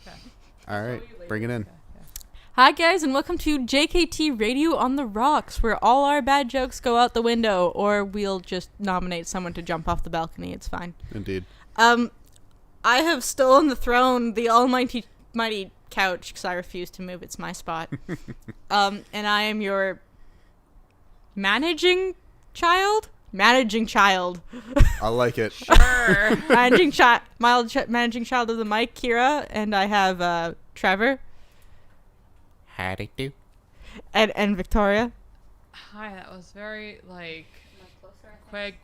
Okay. All right, bring it in. Hi guys, and welcome to Jkt Radio on the Rocks, where all our bad jokes go out the window, or we'll just nominate someone to jump off the balcony. It's fine. Indeed. I have stolen the throne, the almighty mighty couch, because I refuse to move. It's my spot. And I am your managing child. I like it. Sure. managing child of the mic, Kira, and I have Trevor. Howdy do. And Victoria. Hi, that was very,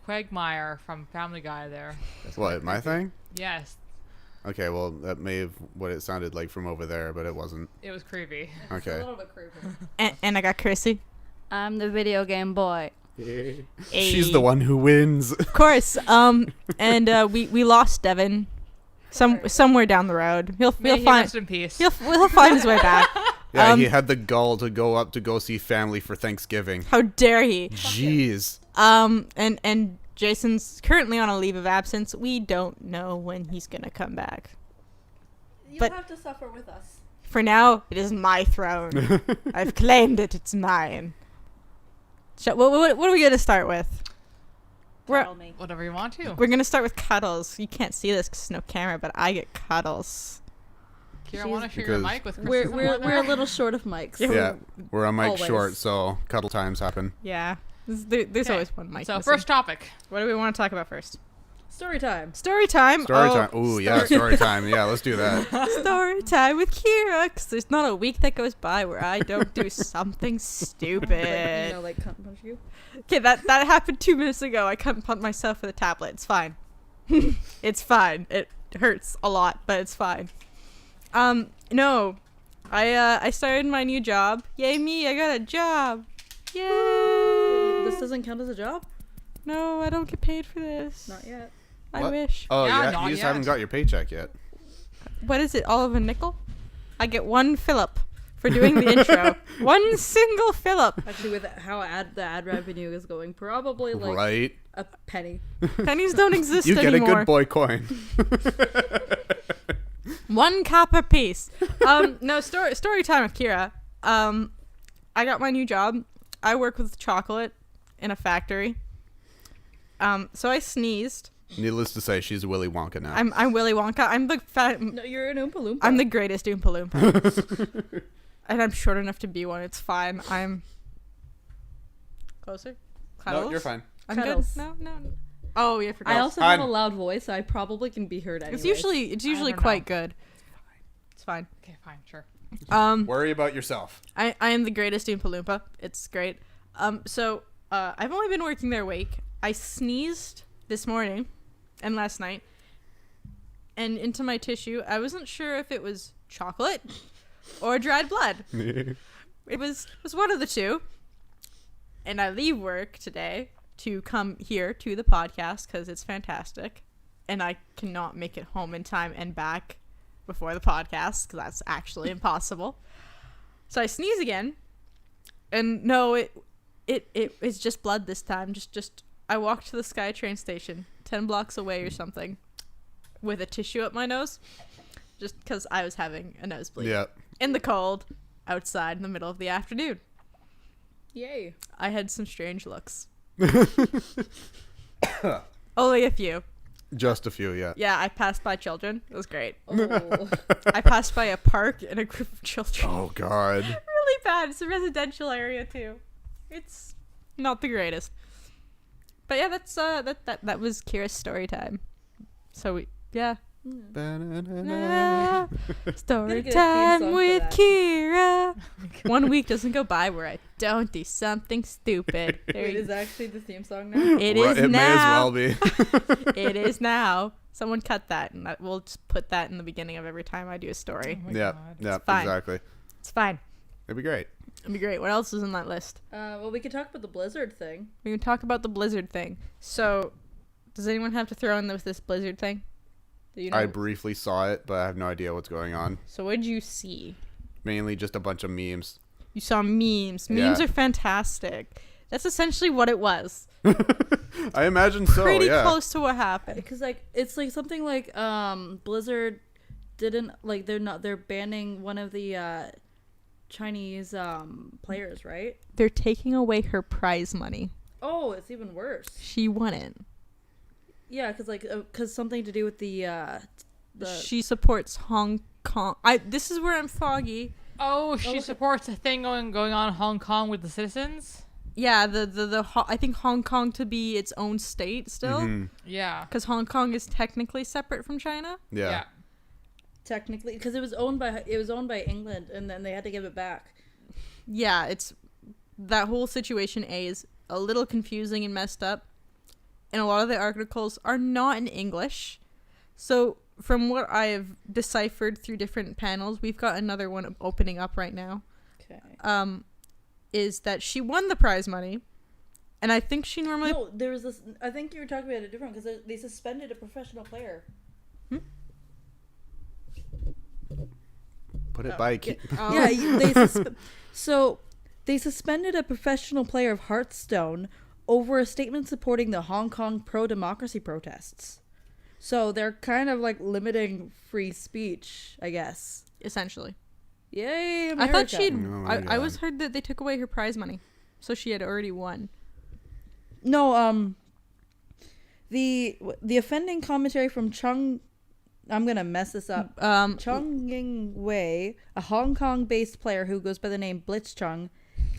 Quagmire from Family Guy there. What, my thing? Yes. Okay, well, that may have what it sounded like from over there, but it wasn't. It was creepy. Okay. A little bit creepy. And I got Chrissy. I'm the video game boy. She's the one who wins. Of course. And we lost Devin somewhere down the road. He'll May he find rest in peace. he'll find his way back. Yeah, he had the gall to go up to go see family for Thanksgiving. How dare he? Jeez. And Jason's currently on a leave of absence. We don't know when he's gonna come back. You'll have to suffer with us. For now, it is my throne. I've claimed it. It's mine. What are we gonna start with? Cuddle me. Whatever you want to. We're gonna start with cuddles. You can't see this because there's no camera, but I get cuddles. Kira, want to share your Because mic with Chris? We're a little short of mics. Yeah, we're on mic Always. short, so cuddle times happen. Yeah, there's Okay. always one mic. So, missing. first topic. What do we want to talk about first? Story time. Story time. Story time. Ooh, yeah, story time. Yeah, let's do that. Story time with Kira, because there's not a week that goes by where I don't do something stupid. Cunt punch you. Okay, that happened 2 minutes ago. I couldn't punt myself with a tablet. It's fine. It's fine. It hurts a lot, but it's fine. No. I started my new job. Yay me, I got a job. Yay! This doesn't count as a job? No, I don't get paid for this. Not yet. I What? wish. Oh, Yeah, yeah, not you just yet. haven't got your paycheck yet. What is it, all of a nickel? I get one Phillip for doing the intro. One single Phillip. Actually, with how the ad revenue is going, probably Right? a penny. Pennies don't exist You get anymore. a good boy coin. 1 copper piece. No, story time with Kira. I got my new job. I work with chocolate in a factory. So I sneezed. Needless to say, she's Willy Wonka now. I'm Willy Wonka. I'm the No, you're an Oompa Loompa. I'm the greatest Oompa Loompa. And I'm short enough to be one. It's fine. I'm closer. Cuddles? No, you're fine. I'm Cuddles. good. No. Oh, yeah, forgot. I also have a loud voice, so I probably can be heard anyways. It's usually don't quite know. good. It's fine. Okay, fine, sure. Worry about yourself. I am the greatest Oompa Loompa. It's great. So I've only been working there a week. I sneezed this morning and last night, and into my tissue. I wasn't sure if it was chocolate or dried blood. It was one of the two. And I leave work today to come here to the podcast because it's fantastic, and I cannot make it home in time and back before the podcast because that's actually impossible. So I sneeze again, and no, it's just blood this time. Just I walked to the SkyTrain station 10 blocks away or something with a tissue up my nose just because I was having a nosebleed. Yeah. In the cold, outside in the middle of the afternoon. Yay. I had some strange looks. Only a few. Just a few, yeah. Yeah, I passed by children. It was great. Oh. I passed by a park and a group of children. Oh, God. Really bad. It's a residential area too. It's not the greatest. But yeah, that's that was Kira's story time. So yeah. Story get a theme time song for with that. Kira. 1 week doesn't go by where I don't do something stupid. Wait, is that actually the theme song now? It Well, is it may as now. well be. It is now. Someone cut that, and we'll just put that in the beginning of every time I do a story. Oh my Yeah, God. yeah, fine. exactly. It's fine. It'd be great. It'd be great. What else is in that list? Well, we could talk about the Blizzard thing. We can talk about the Blizzard thing. So, does anyone have to throw in with this Blizzard thing? Do you know? I briefly saw it, but I have no idea what's going on. So, what did you see? Mainly just a bunch of memes. You saw memes. Memes Yeah. are fantastic. That's essentially what it was. I imagine so, Pretty yeah. close to what happened. Because, it's something like, Blizzard didn't like they're banning one of the Chinese players, right? They're taking away her prize money. Oh, it's even worse. She won it. Yeah, because something to do with the She supports Hong Kong. This is where I'm foggy. Oh, she supports a thing going on in Hong Kong with the citizens? Yeah, I think Hong Kong to be its own state still, Mm-hmm. Yeah. because Hong Kong is technically separate from China. Yeah. technically because it was owned by England and then they had to give it back. Yeah, it's that whole situation. Is a little confusing and messed up, and a lot of the articles are not in English. So from what I have deciphered through different panels, we've got another one opening up right now. Okay. Is that she won the prize money, and I think she normally No, there was this. I think you were talking about it different because they suspended a professional player. Put it by. Yeah, they suspended a professional player of Hearthstone over a statement supporting the Hong Kong pro-democracy protests. So they're kind of like limiting free speech, I guess. essentially. Yay, America. I thought she'd. Oh my I God. was heard that they took away her prize money, so she had already won. No, the offending commentary from Chung. I'm gonna mess this up. Chung Ying Wei, a Hong Kong-based player who goes by the name Blitzchung,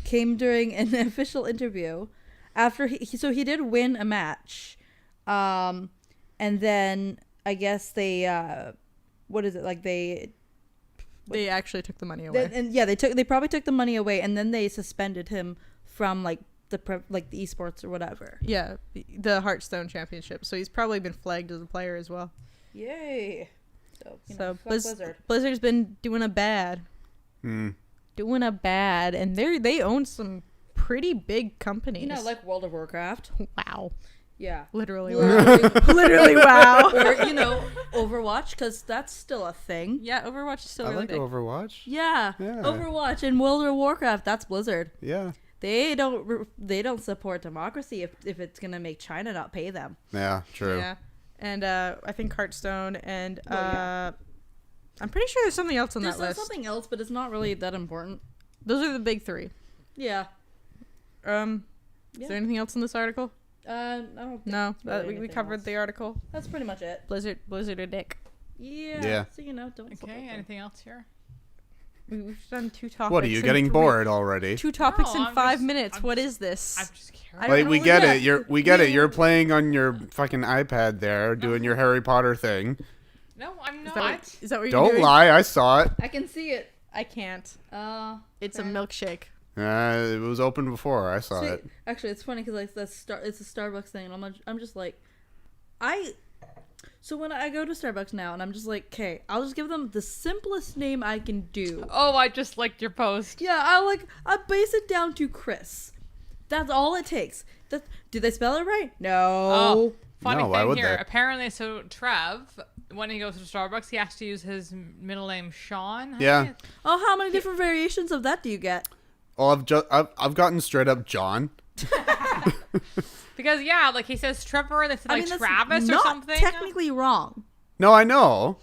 came during an official interview after he did win a match, and then I guess they what is it like they actually took the money away. they probably took the money away and then they suspended him from like the esports or whatever. Yeah, the Hearthstone Championship. So he's probably been flagged as a player as well. Yay! So fuck Blizzard. Blizzard. Blizzard's been doing a bad, and they own some pretty big companies. You know, like World of Warcraft. wow, Yeah. literally, wow. Literally. literally wow. Or Overwatch, because that's still a thing. Yeah, Overwatch is still I really like big. Overwatch. Yeah. Yeah. Overwatch and World of Warcraft, that's Blizzard. Yeah. They don't support democracy if it's gonna make China not pay them. Yeah. True. Yeah, and I think Hearthstone and yeah. I'm pretty sure there's something else on There's that list. something else, but it's not really that important. Those are the big three. Yeah. Is there anything else in this article? I don't think No, it's really we anything covered else. the article. That's pretty much it. Blizzard a dick. Yeah. Yeah. So don't. support Okay, them. anything else here? We've done 2 topics. What are you in getting 3 bored already? 2 topics No, in I'm 5 just- minutes. I'm What just- is this? I'm just curious. I Like don't we know, get yeah. it. We get it. You're playing on your fucking iPad there, doing your Harry Potter thing. No, I'm Is not. that what you're Don't doing? lie. I saw it. I can see it. I can't. It's a fair. milkshake. It was open before. I saw See, it. actually, it's funny because like it's a Starbucks thing, and I'm just like, So when I go to Starbucks now, and I'm just like, okay, I'll just give them the simplest name I can do. Oh, I just liked your post. Yeah, I base it down to Chris. That's all it takes. Do they spell it right? No. Oh, funny No, why thing would here. they? Apparently, so Trev, when he goes to Starbucks, he has to use his middle name Sean. Yeah. Oh, how many different variations of that do you get? Well, I've gotten straight up John. Because yeah, like he says Trevor, they said like that's Travis or not something. technically wrong, No, I know.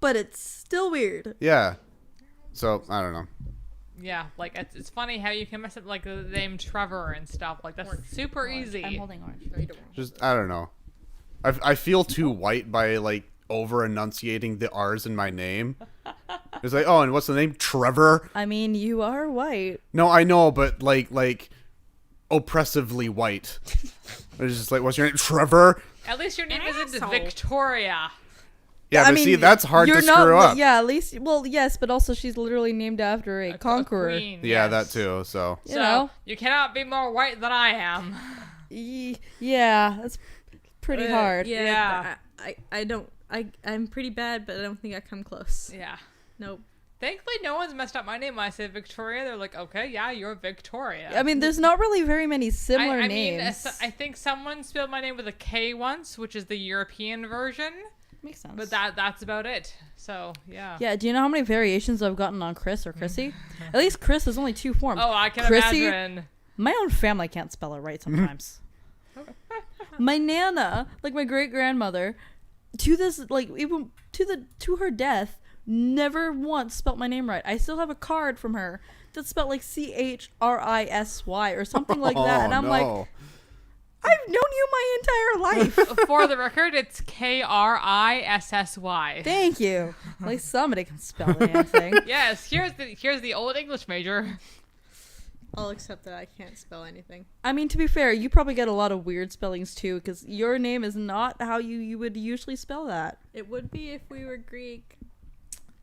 but it's still weird. Yeah. So I don't know. Yeah, like it's funny how you can mess up like the name Trevor and stuff. Like that's super easy. I'm holding orange. No, you don't. Just I don't know. I feel too white by like over enunciating the R's in my name. It's like, oh, and what's the name? Trevor? I mean, you are white. No, I know, but like oppressively white. It's just like, what's your name? Trevor? At least your name isn't asshole. Victoria. Yeah, I but mean, see, that's hard to you're screw up. Yeah, at least. Well, yes, but also she's literally named after a conqueror. queen, Yeah, yes. that too. So You So know. you cannot be more white than I am. Yeah, that's pretty hard. Yeah. I'm pretty bad, but I don't think I come close. Yeah. Nope. Thankfully, no one's messed up my name when I say Victoria. They're like, okay, yeah, you're Victoria. I mean, there's not really very many similar I names. mean, I think someone spelled my name with a K once, which is the European version. Makes sense. But that's about it. So, yeah. Yeah, do you know how many variations I've gotten on Chris or Chrissy? At least Chris is only 2 forms. Oh, I can Chrissy, imagine. My own family can't spell it right sometimes. My Nana, like my great grandmother, to this, like even to her death, never once spelt my name right. I still have a card from her that's spelled like Chrisy or something like that. And I'm like, I've known you my entire life. For the record, it's Krissy. Thank you. At least somebody can spell the damn thing. Yes, here's the old English major. I'll accept that I can't spell anything. I mean, to be fair, you probably get a lot of weird spellings too, because your name is not how you would usually spell that. It would be if we were Greek.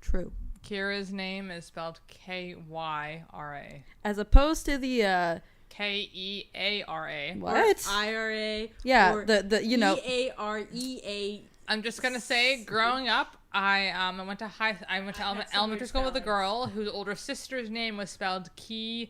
True. Kira's name is spelled Kyra. As opposed to the Keara. what? IRA. Yeah, or the you know. EAREA. I'm just gonna say, growing up, I went to elementary school with a girl whose older sister's name was spelled Keara.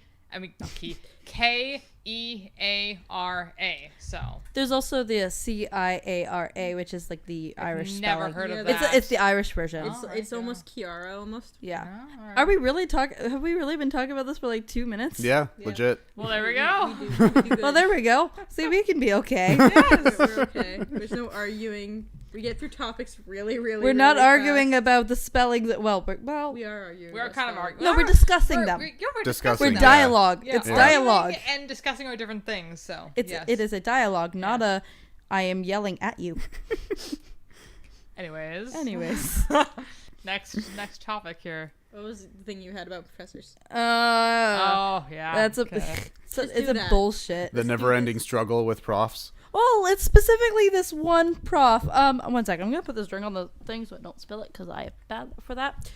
So There's also the Ciara, which is like the Irish never spelling. heard of Yeah, that. It's the Irish version. It's almost Kiara almost. Yeah. Oh, all right. Are we really have we really been talking about this for like 2 minutes? Yeah, Yeah. legit. Well, there we go. We do good. Well, there we go. See, we can be okay. We're okay. There's no arguing. We get through topics really. We're not really arguing fast. about the spelling that We are arguing. We're about kind of spelling. arguing. No, we're discussing them. We're Discussing We're them. dialogue. Yeah, It's we're dialogue. arguing and discussing our different things. So It is a dialogue, not a I am yelling at you. Anyways. next topic here. What was the thing you had about professors? Oh yeah. That's a okay. it's do a that. bullshit. The never-ending struggle with profs. Well, it's specifically this one prof. 1 second. I'm gonna put this drink on the thing so I don't spill it because I am bad for that.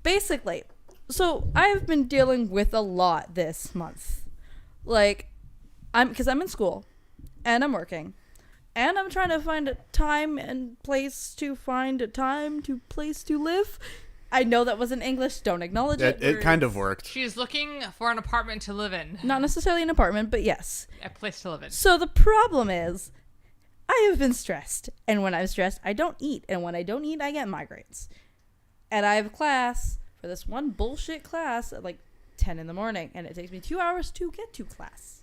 Basically, so I've been dealing with a lot this month. Like, because I'm in school, and I'm working, and I'm trying to find a time and place to live. I know that wasn't English. Don't acknowledge it. It kind of worked. She's looking for an apartment to live in. Not necessarily an apartment, but yes. A place to live in. So the problem is, I have been stressed, and when I'm stressed, I don't eat, and when I don't eat, I get migraines. And I have class for this one bullshit class at like 10 in the morning, and it takes me 2 hours to get to class.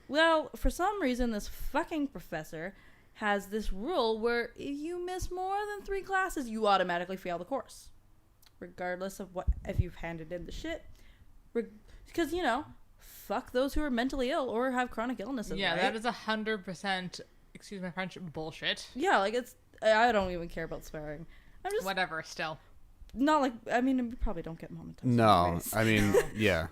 Well, for some reason, this fucking professor has this rule where if you miss more than 3 classes, you automatically fail the course. Regardless of if you've handed in the shit. Because, fuck those who are mentally ill or have chronic illnesses. Yeah, right? that is 100%, excuse my French, bullshit. Yeah, like I don't even care about swearing. I'm just Whatever, still. not like, I mean, we probably don't get monetized. No, anyways. I mean, yeah.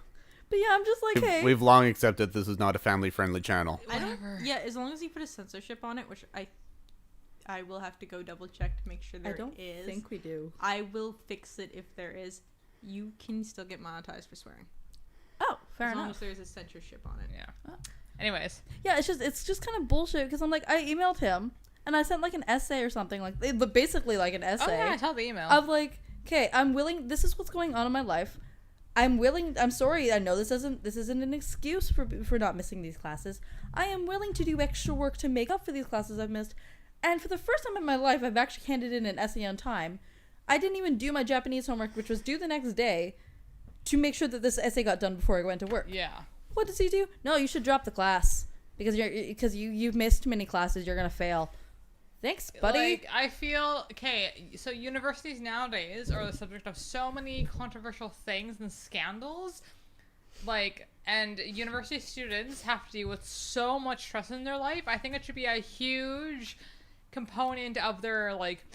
But yeah, I'm just like, hey. We've long accepted this is not a family-friendly channel. I don't. Whatever. Yeah, as long as you put a censorship on it, which I will have to go double check to make sure there I don't is. think we do. I will fix it if there is. You can still get monetized for swearing. Oh, fair as long enough. as there's a censorship on it. Yeah. Oh. Anyways. Yeah, it's just kind of bullshit because I'm like, I emailed him and I sent like an essay or something, like basically like an essay. Oh, yeah, I saw the email. Of like, okay, I'm willing. This is what's going on in my life. I'm willing. I'm sorry. I know this isn't an excuse for not missing these classes. I am willing to do extra work to make up for these classes I've missed. And for the first time in my life, I've actually handed in an essay on time. I didn't even do my Japanese homework, which was due the next day, to make sure that this essay got done before I went to work. Yeah. What does he do? No, you should drop the class because you've missed many classes. You're gonna fail. Thanks, buddy. Like, I feel, okay, so universities nowadays are the subject of so many controversial things and scandals. Like, and university students have to deal with so much stress in their life. I think it should be a huge component of their, like,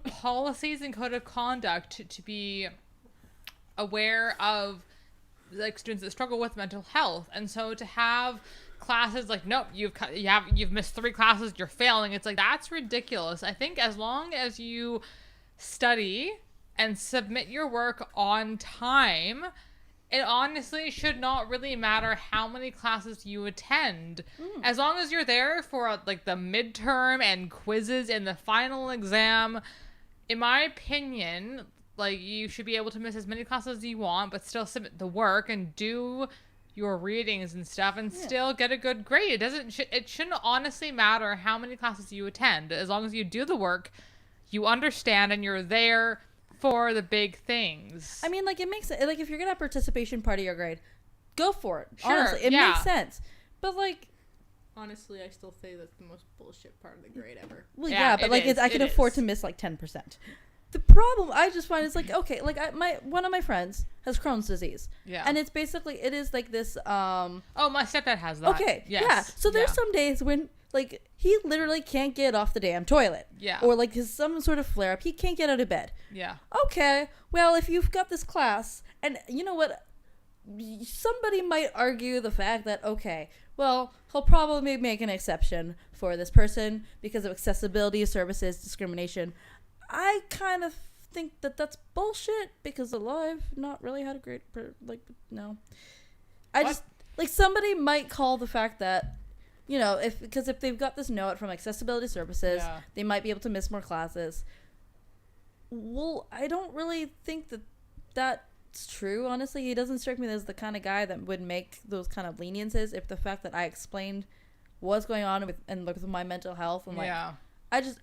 policies and code of conduct to be aware of, like, students that struggle with mental health. And so to have classes like, nope, you've missed 3 classes, you're failing, it's like, that's ridiculous. I think as long as you study and submit your work on time, it honestly should not really matter how many classes you attend. As long as you're there for like the midterm and quizzes and the final exam, in my opinion, like, you should be able to miss as many classes as you want, but still submit the work and do your readings and stuff and still get a good grade. It shouldn't honestly matter how many classes you attend. As long as you do the work, you understand, and you're there for the big things. I mean, like, it makes it, like, if you're gonna have participation part of your grade, go for it. Sure, Honestly, it yeah. makes sense. But like, Honestly, I still say that's the most bullshit part of the grade ever. well, Yeah, yeah, but it like, is, I can it afford is. to miss like 10%. The problem I just find is like, okay, like one of my friends has Crohn's disease. Yeah. And it's basically, it is like this, Oh, my stepdad has that. okay. Yes. Yeah. So there's some days when like he literally can't get off the damn toilet. Yeah. Or like his some sort of flare up. He can't get out of bed. Yeah. Okay. Well, if you've got this class, and you know what? Somebody might argue the fact that, okay, well, he'll probably make an exception for this person because of accessibility, services, discrimination. I kind of think that that's bullshit because I've not really had a great, no. Just, like, somebody might call the fact that, you know, if they've got this note from accessibility services, they might be able to miss more classes. Well, I don't really think that that's true, honestly. He doesn't strike me as the kind of guy that would make those kind of leniencies if the fact that I explained what's going on with my mental health and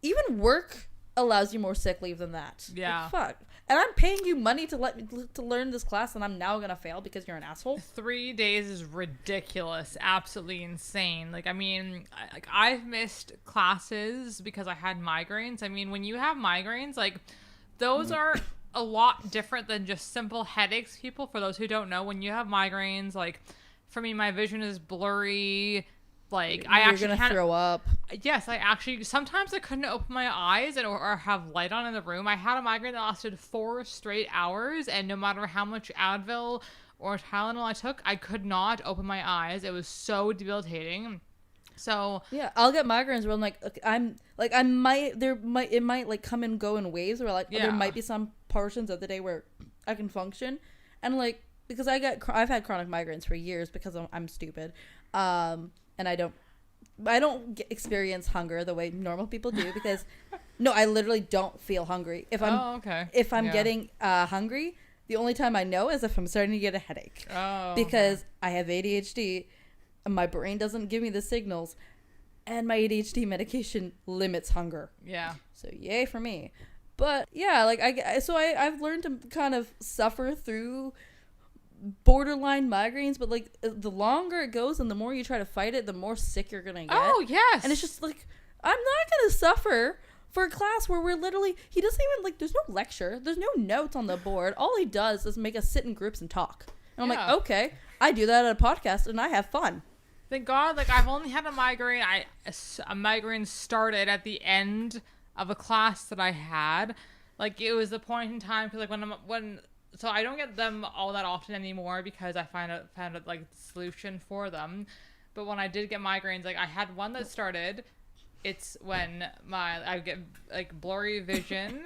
even work allows you more sick leave than that. Yeah. Like, fuck. And I'm paying you money to learn this class, and I'm now gonna fail because you're an asshole. 3 days is ridiculous, absolutely insane. Like, I mean, I've missed classes because I had migraines. I mean, when you have migraines, like, those are a lot different than just simple headaches. People, for those who don't know, when you have migraines, like, for me, my vision is blurry. Like, You're gonna throw up. Yes, sometimes I couldn't open my eyes or have light on in the room. I had a migraine that lasted 4 straight hours, and no matter how much Advil or Tylenol I took, I could not open my eyes. It was so debilitating. So yeah, I'll get migraines where I'm like, okay, it might like come and go in waves, or like there might be some portions of the day where I can function, and like because I've had chronic migraines for years because I'm stupid, and I don't experience hunger the way normal people do because no, I literally don't feel hungry. If I'm getting hungry, the only time I know is if I'm starting to get a headache. Because I have ADHD. My brain doesn't give me the signals, and my ADHD medication limits hunger. Yeah. So yay for me. But yeah, like I've learned to kind of suffer through borderline migraines, but like the longer it goes and the more you try to fight it, the more sick you're gonna get. Oh yes. And it's just like, I'm not gonna suffer for a class where he doesn't even like, there's no lecture, there's no notes on the board. All he does is make us sit in groups and talk. And I'm like, okay, I do that at a podcast and I have fun. Thank God, like, I've only had a migraine. A migraine started at the end of a class that I had. Like, it was a point in time, because, like, so I don't get them all that often anymore because I found like, the solution for them. But when I did get migraines, like, I had one that started. It's when I get, like, blurry vision.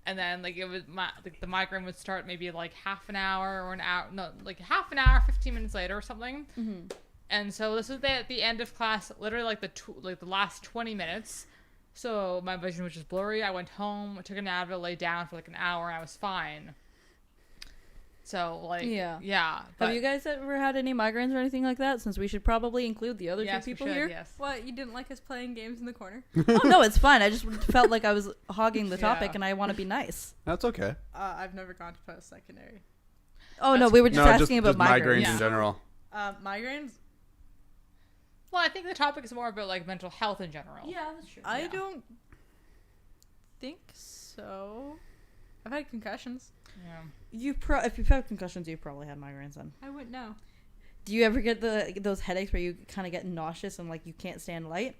And then, like, the migraine would start maybe, like, half an hour or an hour. No, like, half an hour, 15 minutes later or something. Mm-hmm. And so this was at the end of class, literally like the last 20 minutes. So my vision was just blurry. I went home, took an Advil, lay down for like an hour, and I was fine. So like yeah. Have you guys ever had any migraines or anything like that? Since we should probably include the other two people here. Yes. What, you didn't like us playing games in the corner? Oh no, it's fine. I just felt like I was hogging the topic, and I want to be nice. That's okay. I've never gone to post-secondary. Oh no, we were just asking about migraines in general. Migraines. Well, I think the topic is more about like mental health in general. Yeah, that's true. I don't think so. I've had concussions. Yeah. If you've had concussions, you've probably had migraines then. I wouldn't know. Do you ever get those headaches where you kind of get nauseous and like you can't stand light?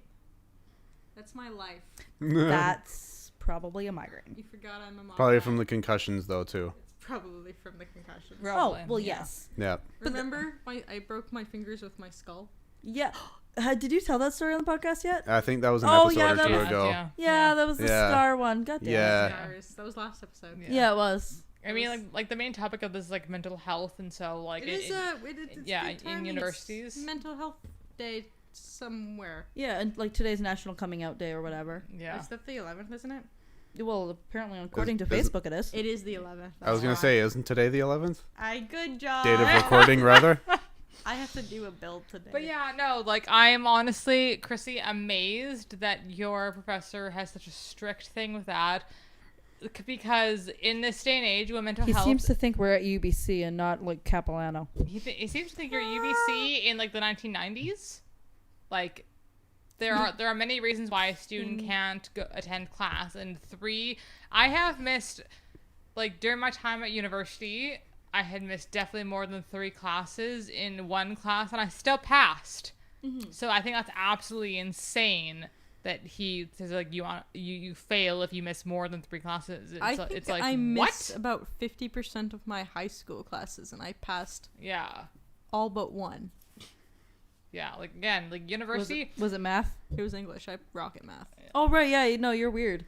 That's my life. That's probably a migraine. You forgot I'm a mom. Probably from the concussions though too. It's probably from the concussions. Probably. Oh well, yes. Yeah. Remember, I broke my fingers with my skull. Yeah. Did you tell that story on the podcast yet? I think that was an episode or two was, ago. Yeah, that was the scar one. God damn. Yeah. That was last episode. Yeah, it was. I mean, like the main topic of this is like mental health, and so like it's in universities. Mental Health Day somewhere. Yeah, and like today's National Coming Out Day or whatever. Yeah. Is that the 11th, isn't it? Well, apparently according to Facebook it is. It is the 11th. I was gonna say, isn't today the 11th? Good job. Date of recording, rather. I have to do a build today. But yeah, no, like I am honestly, Chrissy, amazed that your professor has such a strict thing with that. Because in this day and age, when mental health... He seems to think we're at UBC and not, like, Capilano. He seems to think you're at UBC in, like, the 1990s. Like, there are many reasons why a student can't attend class. And 3 I have missed, like, during my time at university, I had missed definitely more than 3 classes in one class, and I still passed. So I think that's absolutely insane that he says, like, you fail if you miss more than 3 classes. It's like, I missed what? about 50% of my high school classes, and I passed Yeah. all but one. Yeah, like, again, like, university... Was it math? It was English. I rock at math. Oh, right, yeah, no, you're weird.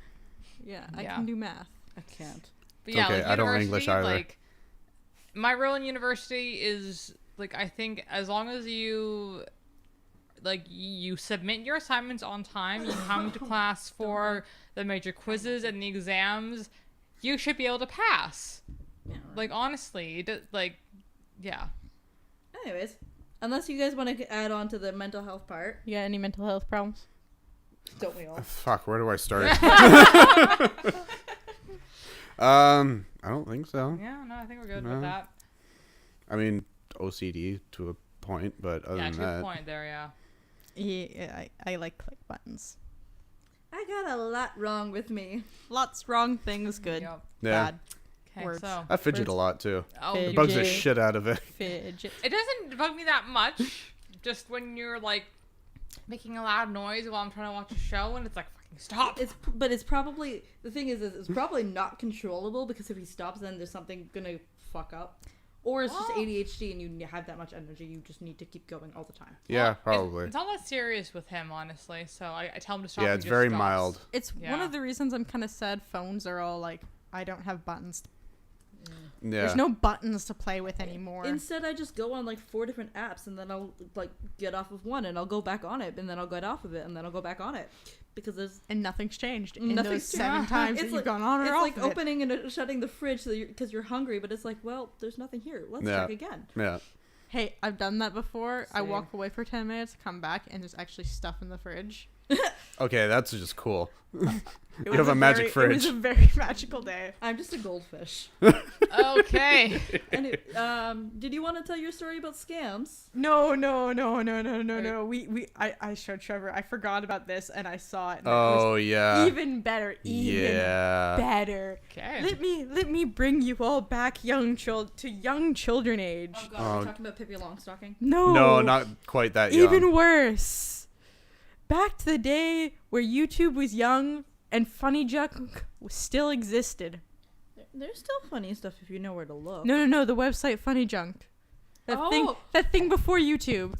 Yeah, I Yeah. can do math. I can't. But yeah, okay, like, I don't university, English either. Like, my role in university is, like, I think as long as you, like, you submit your assignments on time, you come to class for the major quizzes and the exams, you should be able to pass. Yeah, right. Like, honestly, like, yeah. Anyways, unless you guys want to add on to the mental health part, You got any mental health problems? don't we all? Fuck, where do I start? I don't think so. Yeah, no, I think we're good No. with that. I mean, OCD to a point, but other Yeah, than to that, a point there, yeah. Yeah, I like click buttons. I got a lot wrong with me. Lots wrong things, good, Yep. yeah, bad, Okay, Words. so... I fidget a lot too. Oh, Fidget. It bugs the shit out of it. fidget. it doesn't bug me that much. Just when you're, like, making a loud noise while I'm trying to watch a show, and it's like, fucking stop. But it's probably the thing is it's probably not controllable because if he stops, then there's something gonna fuck up, or it's just Oh. ADHD and you have that much energy, you just need to keep going all the time. Yeah, Well, probably. It's not that serious with him, honestly. So I tell him to stop. Yeah, he it's just very stops. mild. It's one Yeah. of the reasons I'm kind of sad phones are all like, I don't have buttons. Yeah. There's no buttons to play with anymore. Instead, I just go on like 4 different apps and then I'll like get off of one and I'll go back on it and then I'll get off of it and then I'll go back on it because there's and nothing's changed in Nothing's those 7 changed. times that It's you've like- gone on or it's off like of it. opening and shutting the fridge so because you're hungry, but it's like, well, there's nothing here. Let's Yeah. check again. Yeah. Hey, I've done that before. I Same. walk away for 10 minutes, come back, and there's actually stuff in the fridge. Okay, that's just cool. It You was have a magic It was fridge. a very magical day. I'm just a goldfish. Okay. And did you want to tell your story about scams? No. I showed Trevor. I forgot about this, and I saw it. And it Oh was yeah. even better. Even Yeah. better. Okay. Let me bring you all back, to young children age. Oh god, Oh. we're talking about Pippi Longstocking. No, No, not quite that young. even worse. Back to the day where YouTube was young and Funny Junk still existed. There's still funny stuff if you know where to look. No, the website Funny Junk. That thing before YouTube.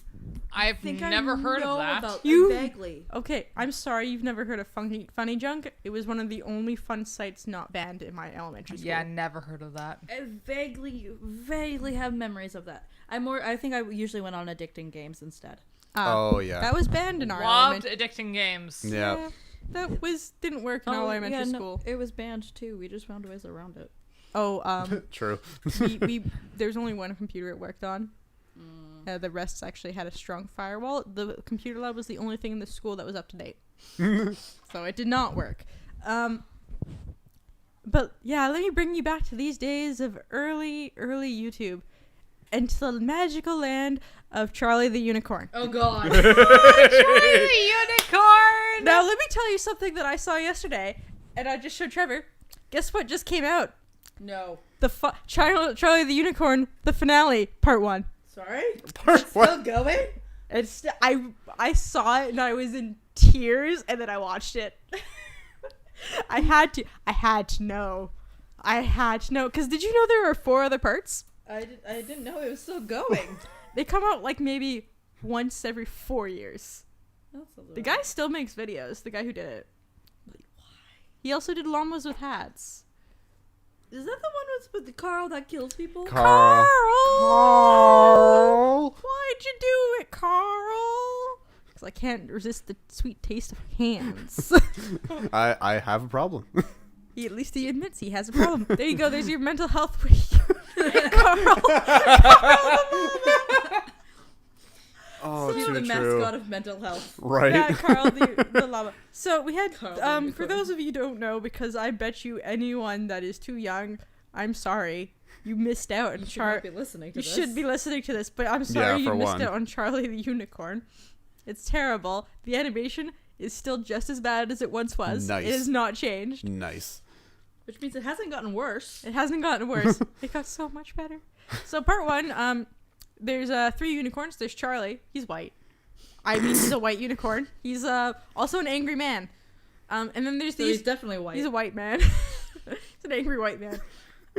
I've never heard of that. About You- vaguely. Okay, I'm sorry you've never heard of Funny Junk. It was one of the only fun sites not banned in my elementary school. Yeah, never heard of that. I vaguely have memories of that. I think I usually went on addicting games instead. Oh yeah. That was banned in our Loved elementary. addicting games. Yeah. That didn't work in our elementary yeah, no, school. it was banned too. We just found ways around it. Oh, True. there's only one computer it worked on. The rest actually had a strong firewall. The computer lab was the only thing in the school that was up to date. So it did not work. But yeah, let me bring you back to these days of early YouTube and to the magical land of Charlie the Unicorn. Oh god. Charlie the Unicorn! Now, let me tell you something that I saw yesterday, and I just showed Trevor. Guess what just came out? No. Charlie the Unicorn, the finale, part 1. Sorry? Part Still one. going? It's I saw it and I was in tears, and then I watched it. I had to know, because did you know there are 4 other parts? I didn't know it was still going. They come out like maybe once every 4 years. That's a little... The guy still makes videos, the guy who did it. He also did llamas with hats. Is that the one with the Carl that kills people? Carl. Why'd you do it, Carl? Because I can't resist the sweet taste of hands. I have a problem. At least he admits he has a problem. There you go. There's your mental health week. Carl. Oh, He's too the true. mascot of mental health. Right. Yeah, Carl the llama. So we had, Carl the for unicorn. those of you who don't know, because I bet you anyone that is too young, I'm sorry. You missed out on You should not be listening to You this. should be listening to this, but I'm sorry you for missed one. out on Charlie the Unicorn. It's terrible. The animation is still just as bad as it once was. Nice. It has not changed. Nice. Which means it hasn't gotten worse. It hasn't gotten worse. It got so much better. So part 1, there's 3 unicorns. There's Charlie. He's white. I mean, he's a white unicorn. He's also an angry man. And then there's these. He's definitely white. He's a white man. He's an angry white man.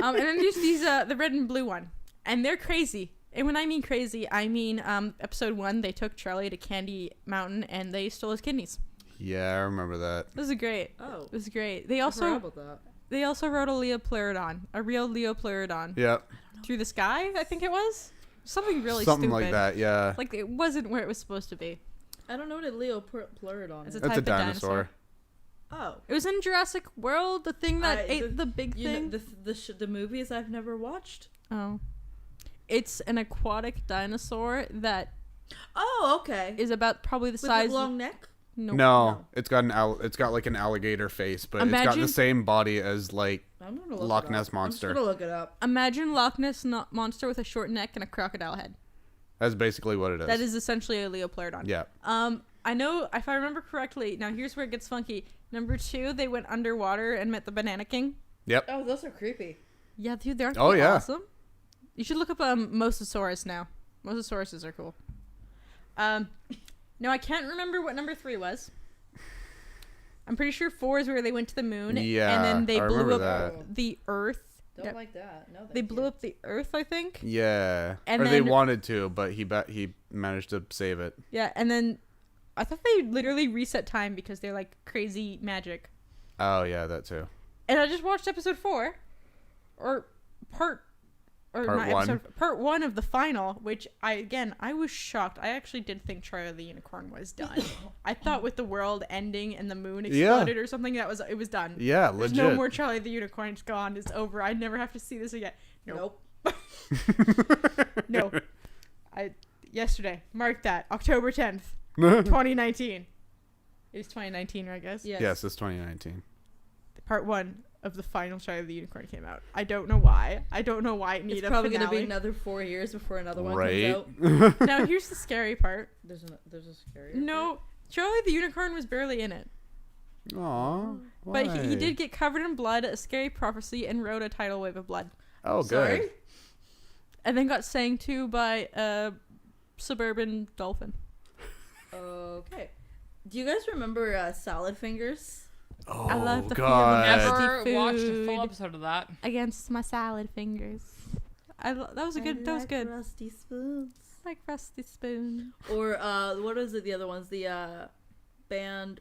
And then there's these the red and blue one, and they're crazy. And when I mean crazy, I mean episode 1, they took Charlie to Candy Mountain and they stole his kidneys. Yeah, I remember that. It was great. Oh, It was great. They I forgot also about that. wrote a real Leopleurodon Yep. through the sky. I think it was something really Something stupid. like that. Yeah. Like it wasn't where it was supposed to be. I don't know what a Leopleurodon It's is. a That's type a of dinosaur. dinosaur. Oh. It was in Jurassic World, the thing that ate the big You thing. know, the movies I've never watched. Oh. It's an aquatic dinosaur that Oh, okay. is about probably the With size a long neck? No, it's got it's got like an alligator face, but it's got Imagine- the same body as like I'm gonna look Loch it Ness up. Monster. I'm just gonna look it up. Imagine Loch Ness monster with a short neck and a crocodile head. that's basically what it is. That is essentially a Leopleurodon. Yeah. I know if I remember correctly. Now here's where it gets funky. Number 2, they went underwater and met the Banana King. Yep. Oh, those are creepy. Yeah, dude, they're Oh, yeah. awesome. You should look up Mosasaurus now. Mosasauruses are cool. No, I can't remember what number 3 was. I'm pretty sure 4 is where they went to the moon. Yeah, and then they I blew remember up that. the Earth. Don't Yep. like that. No, They blew up the Earth, I think. Yeah. And or they then- wanted to, but he managed to save it. Yeah, and then I thought they literally reset time because they're like crazy magic. Oh yeah, that too. And I just watched episode 4, or part Part one. part 1 of the final, which I was shocked. I actually did think Charlie the Unicorn was done. I thought with the world ending and the moon exploded or something, it was done. Yeah, There's legit. no more Charlie the Unicorn. It's gone. It's over. I never have to see this again. Nope. No. Yesterday, mark that, October 10th, 2019. It is 2019, I guess. Yes. Yes, it's 2019. Part 1 of the final Charlie the Unicorn came out. I don't know why. It needed It's probably a gonna be finale. another 4 years before another one Right. comes out. Now here's the scary part. There's a scary. No, Charlie the Unicorn was barely in it. Aw. But he why? did get covered in blood, a scary prophecy, and wrote a tidal wave of blood. Oh, good. Sorry? And then got sang to by a suburban dolphin. Okay. Do you guys remember Salad Fingers? Oh, I love the God. feeling Never watched a full food. episode of that. Against my salad fingers. That was good. Rusty spoons. Like Rusty Spoon. Or what is it? The other ones, the band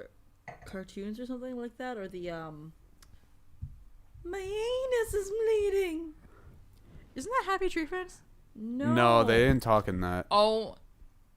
cartoons or something like that, or the my anus is bleeding. Isn't that Happy Tree Friends? No, they didn't talk in that. Oh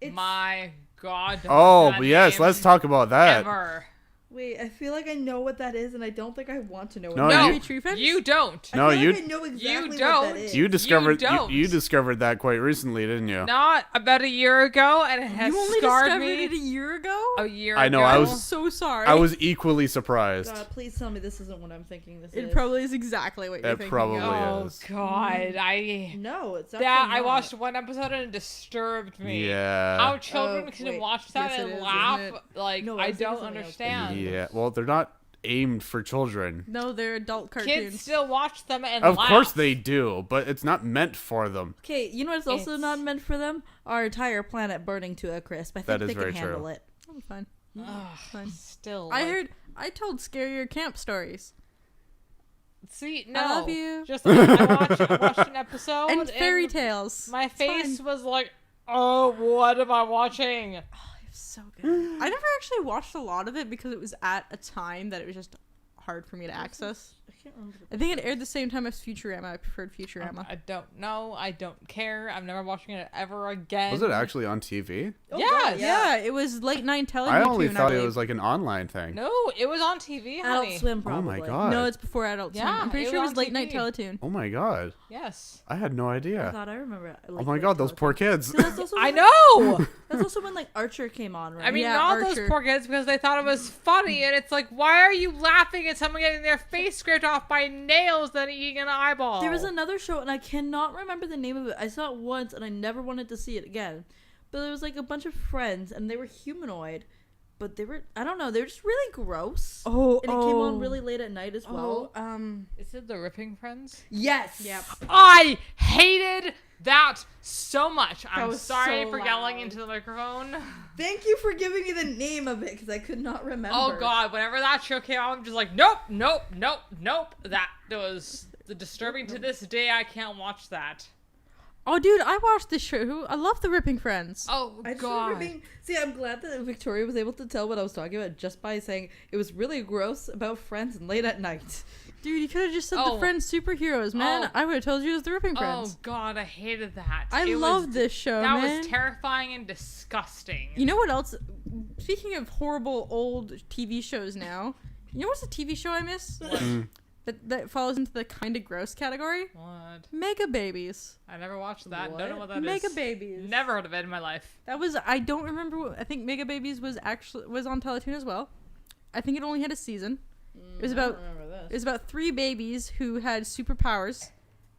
It's- my god. Oh, that yes, name let's talk about that. Ever. Wait, I feel like I know what that is, and I don't think I want to know what No, that No, is. Happy Tree Friends? you don't. No, I feel you- like I know exactly what don't. that is. You discovered don't. you discovered that quite recently, didn't you? Not about a year ago, and it has You only scarred discovered me. it a year ago? A year I know, ago. I I'm was- so sorry. I was equally surprised. God, please tell me this isn't what I'm thinking this is. It probably is exactly what you're It thinking. probably of. Oh is. god, I No, it's actually that I not. watched one episode and it disturbed me. Yeah. How children Oh, can wait. watch that Yes, it and is, laugh, isn't like No, I I was thinking don't something else. understand. Yeah. Well, they're not aimed for children. No, they're adult cartoons. Kids still watch them and Of laugh. course they do, but it's not meant for them. Okay, you know what's also It's- not meant for them? Our entire planet burning to a crisp. I That think is they very can true. handle it. That'll be fine. Ugh, Fine. still. I told scarier camp stories. See, no. I love you. Just I watched an episode And fairy tales. My It's face fine. was like, oh, what am I watching? It's so good. I never actually watched a lot of it because it was at a time that it was just hard for me to access. I can't remember. I think it aired the same time as Futurama. I preferred Futurama. I don't know. I don't care. I'm never watching it ever again. Was it actually on TV? Oh, Yes. God, Yeah, it was late night television. I only thought it was like an online thing. No, it was on TV, Adult honey. Swim, Oh probably. my God. No, it's before Adult Swim. Yeah, I'm pretty it sure it was was on late night TV. Teletoon. Oh my God. Yes. I had no I idea. thought I remember. Oh my God, those poor kids. That's also I when- know. That's also when like Archer came on, right? I mean, Yeah, not Archer. those poor kids because they thought it was funny, and it's like, why are you laughing at someone getting their face scraped off by nails than eating an eyeball? There was another show, and I cannot remember the name of it. I saw it once, and I never wanted to see it again. But it was like a bunch of friends, and they were humanoid, but they were, I don't know, they're just really gross. Oh, And it came on really late at night as well. Is it the Ripping Friends? Yes. Yep. I hated that so much. I'm was sorry so for yelling loud. into the microphone. Thank you for giving me the name of it because I could not remember. Oh god, whenever that show came out, I'm just like, nope, nope, nope, nope. That was disturbing to this day. I can't watch that. Oh, dude, I watched this show. I love the Ripping Friends. Oh I just god. remember being. See, I'm glad that Victoria was able to tell what I was talking about just by saying it was really gross about Friends and late at night. Dude, you could have just said Oh. the Friends superheroes, man. Oh. I would have told you it was the Ripping Friends. Oh god, I hated that. I It love was, this show, That man. was terrifying and disgusting. You know what else? Speaking of horrible old TV shows now, you know what's a TV show I miss? that falls into the kind of gross category? What? Mega Babies. I never watched that. What? Don't know what that is. Mega Babies. Never heard of it in my life. That was, I don't remember. I think Mega Babies was on Teletoon as well. I think it only had a season. It was about remember It was about 3 babies who had superpowers,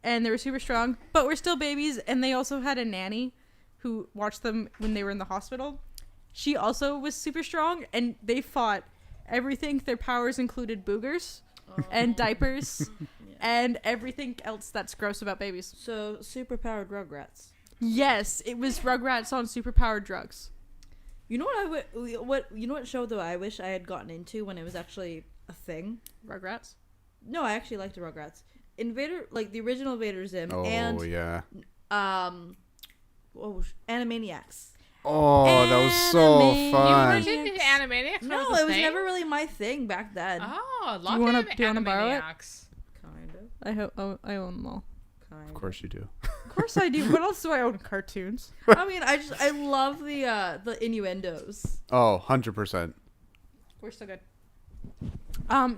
and they were super strong, but were still babies, and they also had a nanny who watched them when they were in the hospital. She also was super strong, and they fought everything. Their powers included boogers and diapers and everything else that's gross about babies. So, superpowered Rugrats. Yes, it was Rugrats on superpowered drugs. You know what show though I wish I had gotten into when it was actually a thing? Rugrats? No, I actually liked the Rugrats. Invader, like the original Invader Zim, Oh and yeah. Animaniacs. Oh, that was so Anime. You fun. weren't into Animaniacs? No, was a it was thing? never really my thing back then. Oh, I love you wanna- Animaniacs. do you wanna borrow it? Kind of. I own them all. Kind Of course you do. Of course I do. What else do I own? Cartoons. I mean, I love the innuendos. Oh, 100%. We're still good.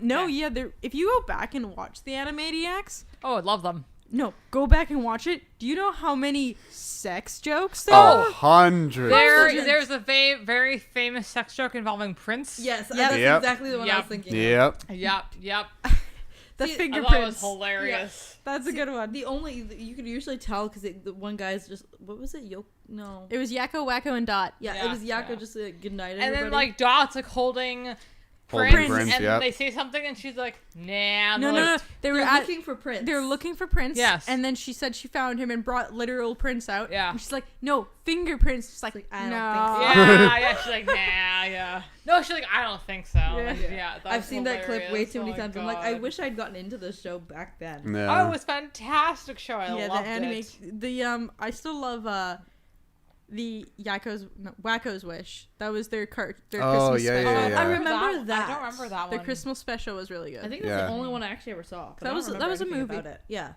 No, yeah, if you go back and watch the Animaniacs, Oh, I love them. no, go back and watch it. Do you know how many sex jokes there Oh, are? 100. There's a very famous sex joke involving Prince. Yes, Yep. that's Yep. exactly the one I Yep. was thinking. Yep. Yep. The See, I thought it I thought it was fingerprints. hilarious. That's a good one. The only you could usually tell because the one guy's just what was it? No. It was Yakko, Wacko, and Dot. Yeah, Yeah, it was Yakko yeah. just good night. And Everybody. then like Dot's like holding Holding Prince, and yep. they say something, and she's like, "Nah." No. They were They're looking for Prince. They were looking for Prince. Yes. And then she said she found him and brought literal Prince out. Yeah. And she's like, no, fingerprints. She's like, I don't no. think so. Yeah. She's like, "Nah, yeah." No, she's like, "I don't think so." Yeah. Yeah. I've seen that clip way too many Oh my times. I'm like, I God. wish I'd gotten into this show back then. Oh, Yeah. it was a fantastic show. I Yeah, loved the anime. it. The I still love the Wacko's Wish. That was their Oh, Christmas yeah, special. yeah, yeah. I remember that. I don't remember that Their one. Christmas special was really good. I think that's Yeah. the only one I actually ever saw. 'cause I That don't was- that remember was a anything movie. About it. Yeah.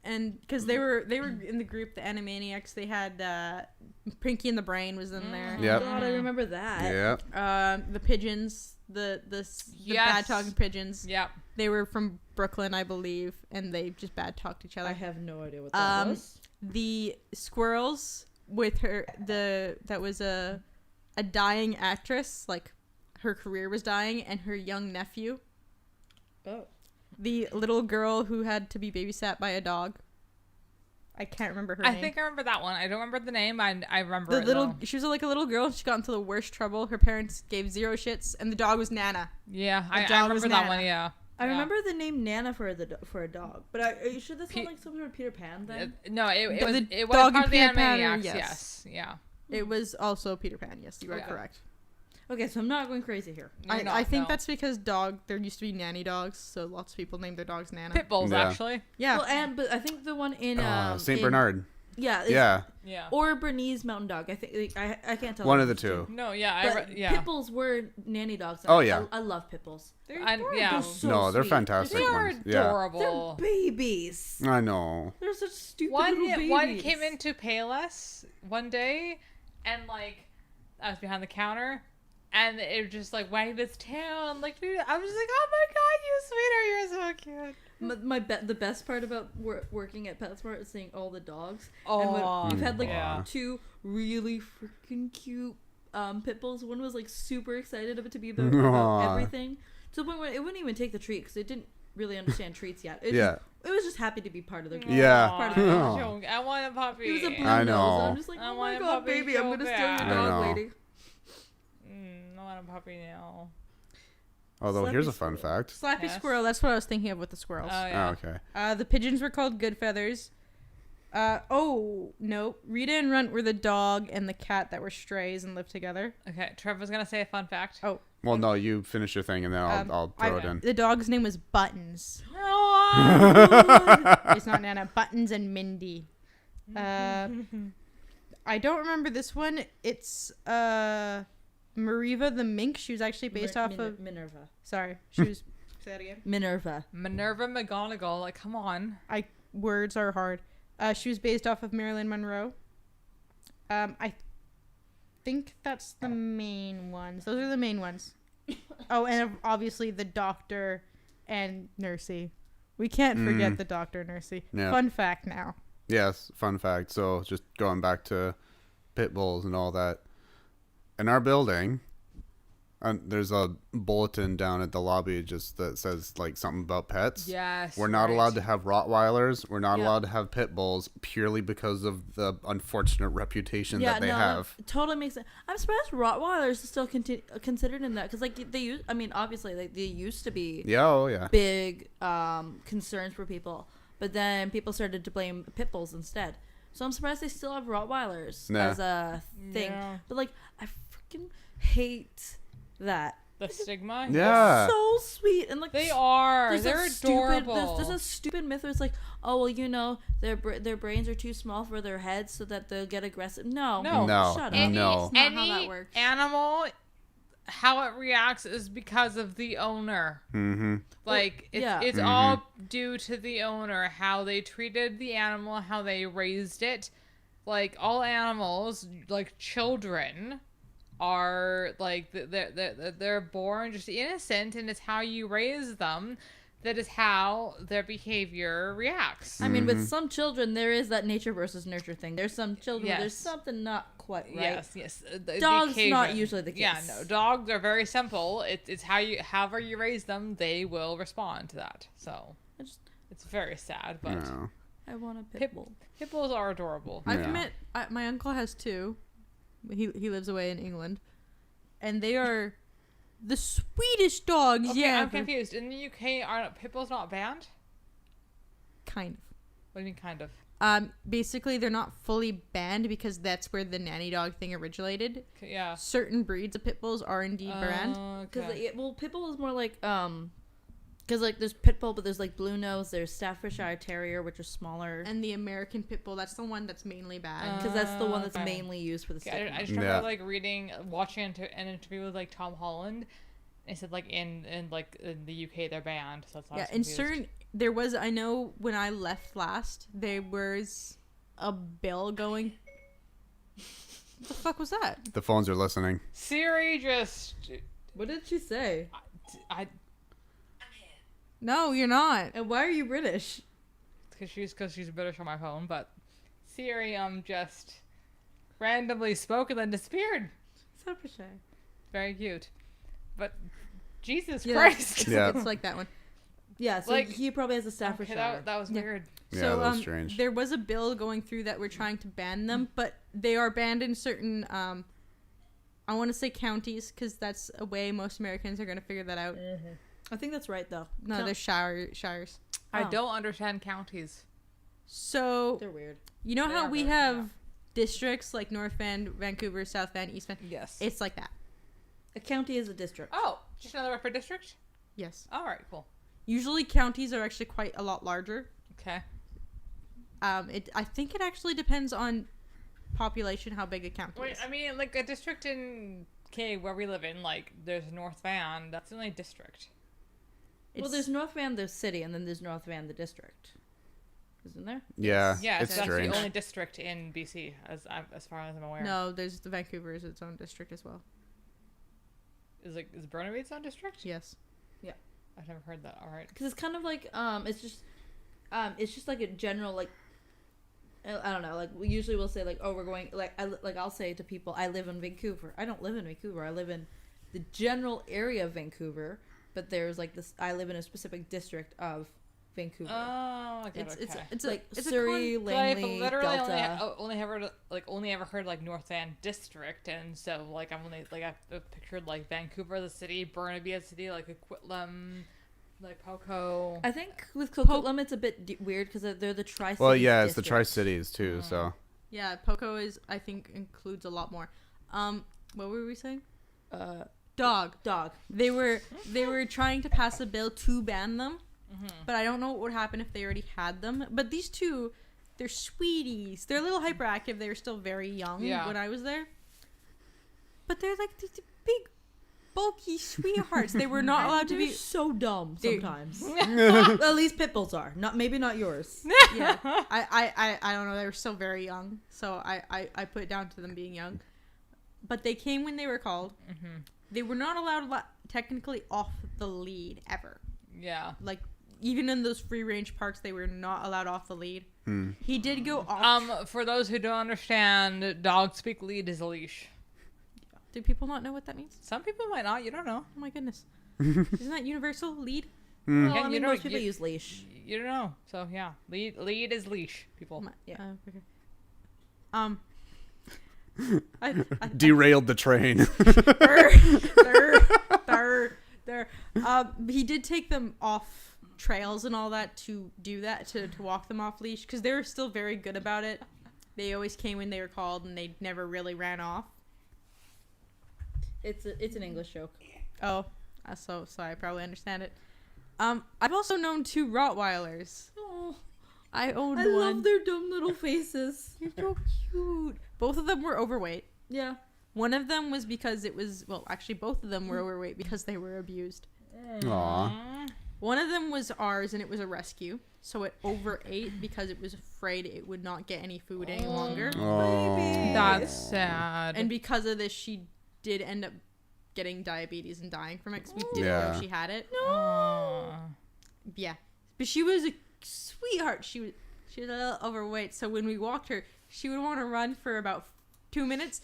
And because they were in the group, the Animaniacs, they had Pinky and the Brain was in there. Yep. Oh, God, I remember that. Yep. The pigeons, the Yes. bad talking pigeons. Yep. They were from Brooklyn, I believe, and they just bad talked each other. I have no idea what that was. The squirrels with that was a dying actress, like her career was dying, and her young nephew. Oh. The little girl who had to be babysat by a dog. I can't remember her name. I think I remember that one. I don't remember the name. I remember the it, little though. she was like a little girl. She got into the worst trouble. Her parents gave 0 shits, and the dog was Nana. Yeah, I dog was remember that Nana. one. Yeah. I Yeah. remember the name Nana for a dog, but are you sure that's not like some sort of Peter Pan thing? No, it The was dog part in of the Peter Pan, Animaniacs. yes. Yes. Yeah. It was also Peter Pan. Yes, you are Yeah. correct. Okay, so I'm not going crazy here. No, you're not, I think no. that's because there used to be nanny dogs, so lots of people named their dogs Nana. Pit bulls Yeah. actually. Yeah. Well, but I think the one in Saint in- Bernard. Yeah. it's- Yeah. Yeah. Or Bernese Mountain Dog. I think I can't tell. One of the the two. No, yeah, But yeah. pit bulls were nanny dogs. Oh, yeah. I love pit bulls. They're And- adorable. yeah. They're so No, they're sweet. fantastic They are ones. Yeah. adorable. They're babies. I know. They're such stupid One little babies. one came into Payless one day, and like I was behind the counter, and it just like wagged its tail, and like I was just like, oh my god, you sweeter, you're so cute. The best part about working at PetSmart is seeing all the dogs. Oh, and we've had like yeah. 2 really freaking cute pit bulls. One was like super excited to be about Aw. everything, to the point where it wouldn't even take the treat because it didn't really understand treats yet. Yeah. It was just happy to be part of the group. Yeah. Part of the Aw. I want a puppy. It was a blue I nose. know. I'm just like, I oh want my a god, puppy baby, I'm so gonna steal bad. your I dog, know. lady. want a puppy now. Although, Slappy here's a fun squirrel. fact. Slappy Yes. squirrel. That's what I was thinking of with the squirrels. Oh, Oh, yeah. okay. The pigeons were called good feathers. Oh, no. Rita and Runt were the dog and the cat that were strays and lived together. Okay, Trevor's going to say a fun fact. Oh. Well, no, you finish your thing, and then I'll throw it in. The dog's name was Buttons. No. It's not Nana. Buttons and Mindy. I don't remember this one. It's Mariva the mink. She was actually based off of... Minerva. Sorry. She was... Say that again. Minerva. Minerva McGonagall. Like, come on. Words are hard. She was based off of Marilyn Monroe. I think that's the main ones. Those are the main ones. Oh, and obviously the doctor and Nursey. We can't forget the doctor and Nursey. Yeah. Fun fact now. Yes, fun fact. So, just going back to pit bulls and all that. In our building, there's a bulletin down at the lobby just that says like something about pets. Yes. We're not right. allowed to have Rottweilers. We're not Yeah. allowed to have pit bulls purely because of the unfortunate reputation that they have. That totally makes sense. I'm surprised Rottweilers is still considered in that because like they use. I mean, obviously, like they used to be Yeah, oh yeah. big concerns for people, but then people started to blame pit bulls instead. So I'm surprised they still have Rottweilers Nah. as a thing. Yeah. But like, I freaking hate that. The stigma. Yeah. So sweet and like They are. there's They're a stupid, adorable. there's a stupid myth where it's like, oh well, you know, their brains are too small for their heads, so that they'll get aggressive. No, No. shut up. Any, No. That's not how any that works. animal, how it reacts is because of the owner. Mm-hmm. Like, it's, yeah. it's all due to the owner, how they treated the animal, how they raised it. Like, all animals, like children, are, like, they're born just innocent, and it's how you raise them that is how their behavior reacts. I mean, with some children, there is that nature versus nurture thing. There's some children, Yes. there's something not quite right. Yes. The Dogs, not occasion. usually the case. Yeah, no. Dogs are very simple. It's however you raise them, they will respond to that. So I just, it's very sad, but No. I want a pit pit bull. bulls are adorable. I've Yeah. met my uncle has two. He lives away in England, and they are the sweetest dogs. Okay, yeah, I'm confused. In the UK, are pit bulls not banned? kind of. What do you mean, kind of? Basically, they're not fully banned because that's where the nanny dog thing originated. Okay, yeah. Certain breeds of pit bulls are indeed banned. Because Okay. pit bull is more like because like there's pit bull, but there's like blue nose, there's Staffordshire Terrier, which are smaller. And the American pit bull, that's the one that's mainly banned. Because that's the one that's Okay. mainly used for the Okay, stick. I just remember Yeah. like watching an interview with like Tom Holland. They said like in the UK they're banned. So that's why I Yeah, was in confused. certain there was I know when I left last there was a bill going. What the fuck was that? The phones are listening. Siri just What did she say? I No, you're not. And why are you British? because she's British on my phone, but Siri just randomly spoke and then disappeared. Staffordshire. Very cute, but Jesus Yeah. Christ. Yeah. It's like that one. Yeah, so Like- he probably has a Okay, Staffordshire. that was Yeah. weird. Yeah, So that was strange. there was a bill going through that we're trying to ban them, but they are banned in certain I want to say counties because that's a way most Americans are going to figure that out. I think that's right though. No, Count- they're shires. I Oh. don't understand counties. So They're weird. you know They how are we very- have districts like North Van, Vancouver, South Van, East Van? Yes. It's like that. A county is a district. Oh, just another word for district. Yes. All right, cool. Usually counties are actually quite a lot larger. Okay. I think it actually depends on population how big a county Wait, is. I mean, like a district in where we live in, like there's North Van. That's the only district. Well, there's North Van, the city, and then there's North Van, the district. Isn't there? Yeah, Yeah, it's so that's strange. the only district in BC, as far as I'm aware. No, there's the Vancouver is its own district as well. Is Burnaby its own district? Yes. I've never heard that. All right. Because it's kind of like it's just like a general like I don't know, like we usually will say like, oh, we're going like I'll say to people, I live in Vancouver. I don't live in Vancouver. I live in the general area of Vancouver, but there's like this, I live in a specific district of Vancouver. Oh, okay. It's like it's Surrey, a So I've Langley, literally Delta. only ever heard like North End District, and so like I've pictured like Vancouver the city, Burnaby the city, like Coquitlam, like Poco. I think with Coquitlam it's a bit weird because they're the Tri-Cities. Well, yeah, it's the district. Tri-Cities too. So Yeah, Poco is, I think, includes a lot more. What were we saying? Dog. They were trying to pass a bill to ban them, but I don't know what would happen if they already had them. But these two, they're sweeties. They're a little hyperactive. They were still very young when I was there. But they're like these big, bulky sweethearts. They were not allowed to be so dumb sometimes. At least pit bulls are. Maybe not yours. Yeah. I don't know. They were still very young, so I put it down to them being young. But they came when they were called. They were not allowed technically off the lead ever. Yeah. Like, even in those free range parks, they were not allowed off the lead. He did go off. For those who don't understand, dog speak lead is a leash. Do people not know what that means? Some people might not. You don't know. Oh my goodness. Isn't that universal lead? Well, Yeah, I mean, you most don't- people use leash. You don't know. So yeah, lead is leash. People. Yeah. Okay. I derailed the train. He did take them off trails and all that to do that, to walk them off leash, because they were still very good about it. They always came when they were called, and they never really ran off. It's an English joke. Oh, so I probably understand it. I've also known 2 Rottweilers. Oh, I owned I one. love their dumb little faces. They're so cute. Both of them were overweight. Yeah. One of them was because it was, well, actually both of them were overweight because they were abused. Aw. One of them was ours, and it was a rescue, so it overate because it was afraid it would not get any food any longer. Oh. That's sad. And because of this, she did end up getting diabetes and dying from it, because we didn't know she had it. Yeah. But she was a sweetheart. She was a little overweight, so when we walked her, she would want to run for about 2 minutes,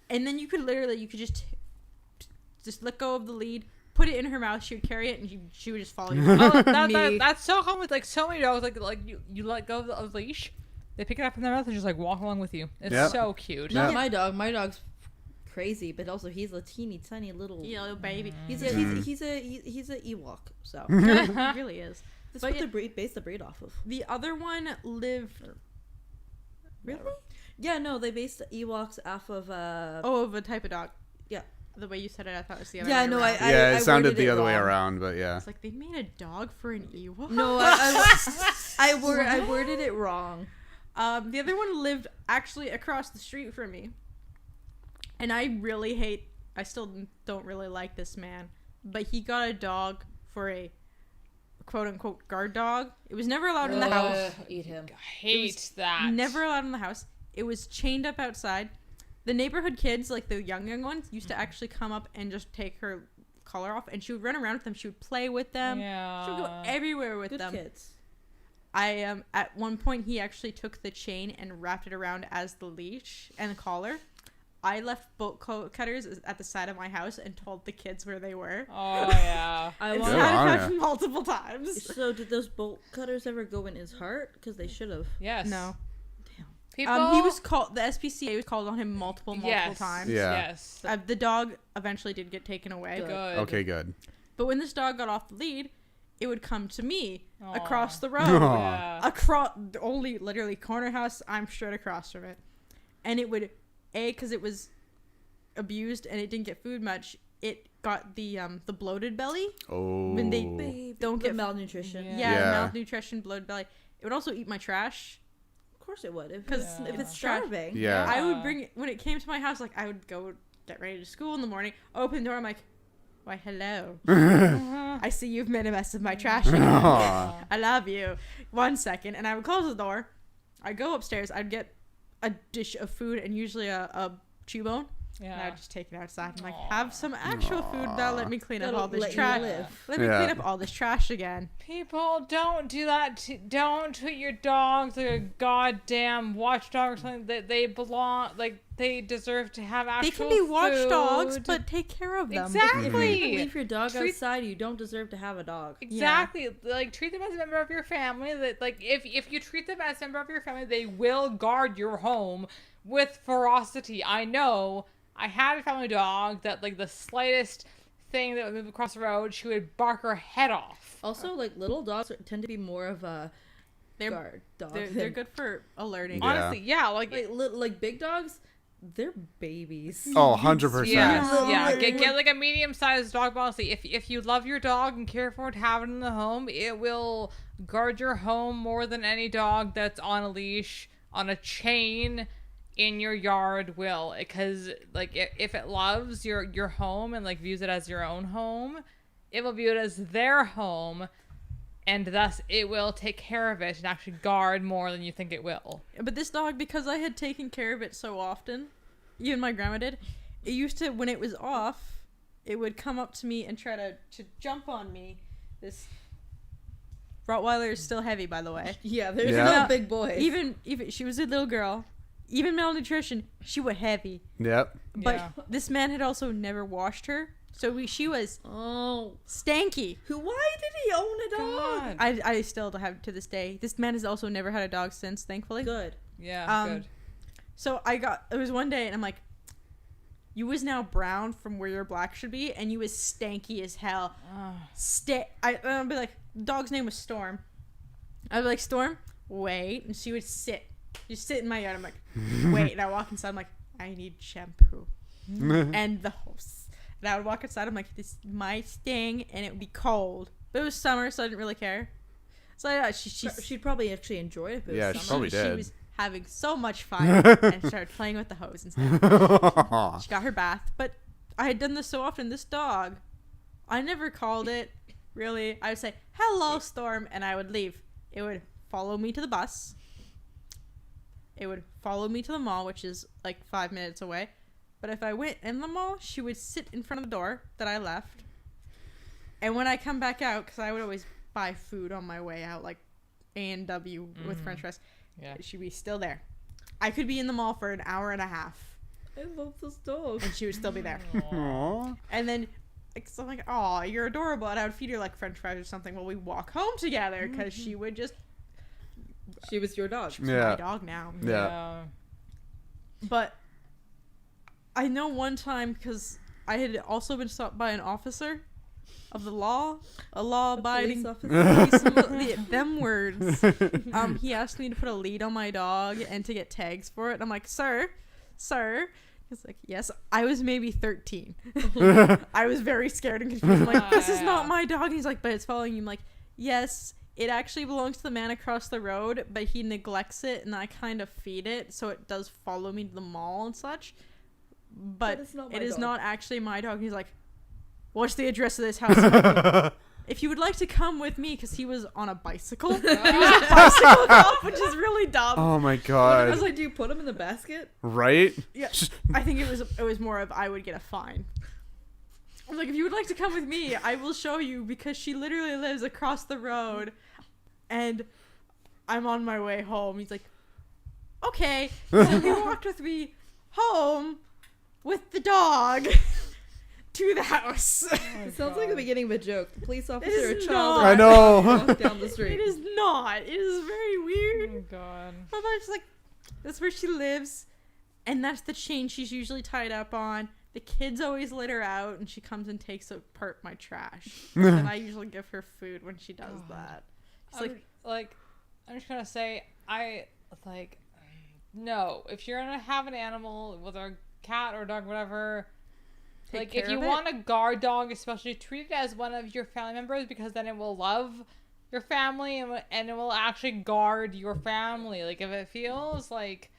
and then you could just let go of the lead, put it in her mouth, she would carry it, and she would just follow you. That's so common with like so many dogs. Like you let go of the leash, they pick it up in their mouth and just like walk along with you. It's so cute. Not my dog. My dog's crazy, but also he's a teeny tiny little baby. He's a Ewok. So He really is. that's But what they base the breed off of. The other one lived. Really? Yeah, no, they based the Ewoks off of Of a type of dog. Yeah. The way you said it, I thought it was the other Yeah, way no, around. It sounded worded the it other way wrong. around, but yeah. It's like they made a dog for an Ewok. No, I worded it wrong. The other one lived actually across the street from me. And I still don't really like this man, but he got a dog for a quote-unquote guard dog. It was never allowed in the house. Eat him. I hate that. Never allowed in the house. It was chained up outside. The neighborhood kids, like the young ones, used to actually come up and just take her collar off, and she would run around with them. She would play with them. Yeah. She would go everywhere with Good them. kids. At one point, he actually took the chain and wrapped it around as the leash and the collar. I left bolt cutters at the side of my house and told the kids where they were. Oh yeah. I It's Good want. on happened ya. multiple times. So did those bolt cutters ever go in his heart? Because they should have. Yes. No. People. He was called. The SPCA was called on him multiple Yes. times. Yeah. Yes. The dog eventually did get taken away. Good. Good. Okay, good. But when this dog got off the lead, it would come to me Aw. across the road. Yeah. Across, only literally corner house, I'm straight across from it. And it would, because it was abused and it didn't get food much, it got the bloated belly. Oh. When they don't Get get malnutrition. Yeah. yeah, Yeah. malnutrition, bloated belly. It would also eat my trash. Of course it would. If 'Cause if it's it's starving. Yeah. I would bring it, when it came to my house, like I would go get ready to school in the morning, open the door, I'm like, why, hello. I see you've made a mess of my trash again. Aw. I love you. 1 second. And I would close the door. I'd go upstairs. I'd get a dish of food and usually a chew bone. And I Yeah. would just take it outside and like have some actual food that'll let me clean up That'll all this let you trash. live. Let me clean up all this trash again. People, don't do that. Don't treat your dogs like a goddamn watchdog or something. That they belong, like they deserve to have actual. They can be watchdogs, food. but take care of them. Exactly. Leave your dog Treat- outside. You don't deserve to have a dog. Exactly. Like treat them as a member of your family. That like if you treat them as a member of your family, they will guard your home with ferocity. I know. I had a family dog that like the slightest thing that would move across the road, she would bark her head off. Also, like little dogs tend to be more of a They're guard dog. they're good for alerting. Yeah. Honestly, yeah, like Like big dogs, they're babies. Oh, 100%. yeah. Yeah. Get like a medium-sized dog. But honestly, if you love your dog and care for it, have it in the home, it will guard your home more than any dog that's on a leash, on a chain, in your yard will. Because like if it loves your home and like views it as your own home, it will view it as their home, and thus it will take care of it and actually guard more than you think it will. But this dog, because I had taken care of it so often, even my grandma did, it used to, when it was off, it would come up to me and try to jump on me. This Rottweiler is still heavy, by the way. Yeah, they're Yeah. little big boys. Even she was a little girl. Even malnutrition, she was heavy. Yep. But Yeah. this man had also never washed her, so she was oh, stanky. why did he own a dog? God. I still have to this day. This man has also never had a dog since, thankfully. Good. Yeah, Um, good. So it was one day, and I'm like, you was now brown from where your black should be, and you was stanky as hell. I'd be like, dog's name was Storm. I'd be like, Storm, wait. And she would just sit in my yard. I'm like, wait. And I walk inside. I'm like, I need shampoo. And the hose. And I would walk outside. I'm like, this might sting, and it would be cold. But it was summer, so I didn't really care. So yeah, She'd probably actually enjoy it. If it was Yeah, she summer. probably she did. was having so much fun and started playing with the hose and stuff. She got her bath, but I had done this so often. This dog, I never called it, really. I would say, hello, Storm, and I would leave. It would follow me to the bus. It would follow me to the mall, which is like 5 minutes away. But if I went in the mall, she would sit in front of the door that I left. And when I come back out, because I would always buy food on my way out, like A&W with French fries, Yeah. she'd be still there. I could be in the mall for an hour and a half, I love this dog. and she would still be there. Aw. And then so I'm like, oh, you're adorable. And I would feed her like French fries or something while we walk home together, because she would just, She was your dog. she's Yeah. my dog now. Yeah. But I know one time, because I had also been stopped by an officer of the law, a law-abiding Police officer. them words. He asked me to put a lead on my dog and to get tags for it. And I'm like, sir. He's like, yes. I was maybe 13. I was very scared and confused. I'm like, this is not my dog. And he's like, but it's following you. I'm like, yes, it actually belongs to the man across the road, but he neglects it, and I kind of feed it, so it does follow me to the mall and such. But it's not my it is dog. not actually my dog. And he's like, what's the address of this house? I'm like, if you would like to come with me, because he was on a bicycle. He was a bicycle cop, which is really dumb. Oh my I was god. like, do you put him in the basket? Right? Yeah, I think it was more of I would get a fine. I was like, if you would like to come with me, I will show you, because she literally lives across the road, and I'm on my way home. He's like, okay. So he walked with me home with the dog to the house. It sounds like the beginning of a joke. The police officer, is a child, not. I know. walk down the street. It is not. It is very weird. Oh god. My mom's like, that's where she lives, and that's the chain she's usually tied up on. The kids always let her out, and she comes and takes apart my trash. And I usually give her food when she does that. It's I'm just gonna say, no. If you're gonna have an animal, whether a cat or a dog, whatever, Take like care if you of it. want a guard dog, especially treat it as one of your family members, because then it will love your family and it will actually guard your family. Like if it feels like,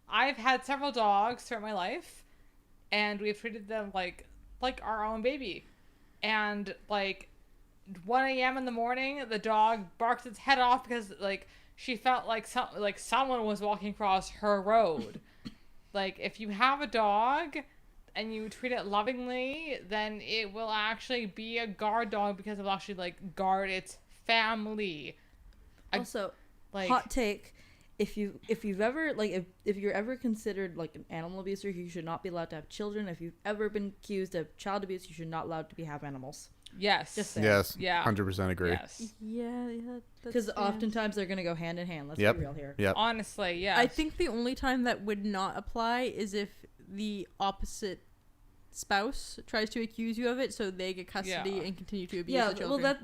I've had several dogs throughout my life, and we've treated them like our own baby, and like 1 a.m. in the morning, the dog barks its head off because like she felt like someone was walking across her road. Like if you have a dog, and you treat it lovingly, then it will actually be a guard dog because it will actually like guard its family. Also, Like, hot take. If you've ever if you're ever considered like an animal abuser, you should not be allowed to have children. If you've ever been accused of child abuse, you should not allowed to have animals. yes, Just saying. Yes. Yeah. 100% agree. yes. Yeah, Because oftentimes they're gonna go hand in hand. Let's Yep. be real here. Yep. Honestly, yes. I think the only time that would not apply is if the opposite spouse tries to accuse you of it, so they get custody Yeah. and continue to abuse Yeah, the children. well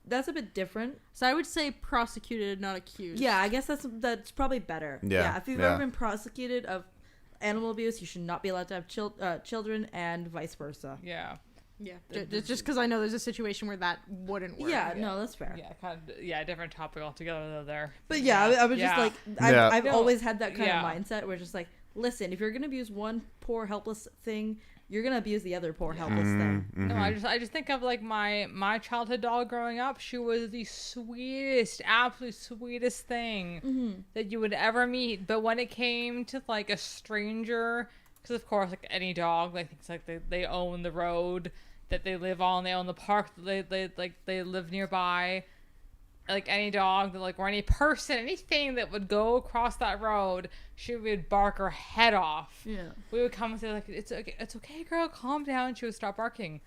that's a bit different. So I would say prosecuted, not accused. Yeah, I guess that's probably better. Yeah, If you've yeah. ever been prosecuted of animal abuse, you should not be allowed to have children, and vice versa. Yeah. Yeah. Just because I know there's a situation where that wouldn't work. Yeah, no, that's fair. Yeah, kind of. Yeah, different topic altogether though. There. But yeah, I was just Yeah. like, Yeah. I've No, always had that kind yeah. of mindset where it's just like, listen, if you're gonna abuse one poor helpless thing, you're gonna abuse the other poor helpless thing. Mhm. No, I just think of like my childhood dog growing up. She was the sweetest, absolute sweetest thing that you would ever meet. But when it came to like a stranger, because of course, like any dog, like things like they own the road that they live on, they own the park that they live nearby. Like any dog that like or any person, anything that would go across that road, she would bark her head off. Yeah. We would come and say like, it's okay, girl, calm down. She would stop barking,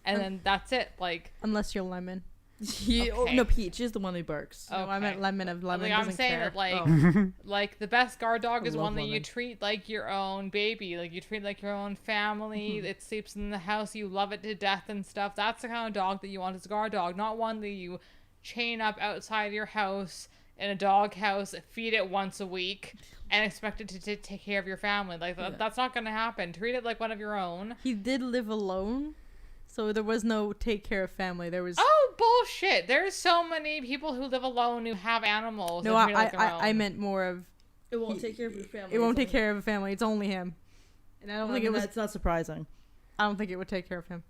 and then that's it. Like, Unless you're Lemon. Okay. No, Peach is the one who barks. No, I Okay. meant Lemon of Lemon like I'm doesn't saying care. that like Oh. like the best guard dog I is love one that you Lemon. treat like your own baby, like you treat like your own family. It sleeps in the house, you love it to death and stuff. That's the kind of dog that you want as a guard dog, not one that you chain up outside your house in a dog house, feed it once a week, and expect it to take care of your family. Like that's not gonna happen. Treat it like one of your own. He did live alone, so there was no take care of family. There was Oh bullshit! There's so many people who live alone who have animals. no. and treat it like their I own. meant more of It won't take care of your family. it won't take care of a family. It's only him, and I don't think it was. It's not surprising. I don't think it would take care of him.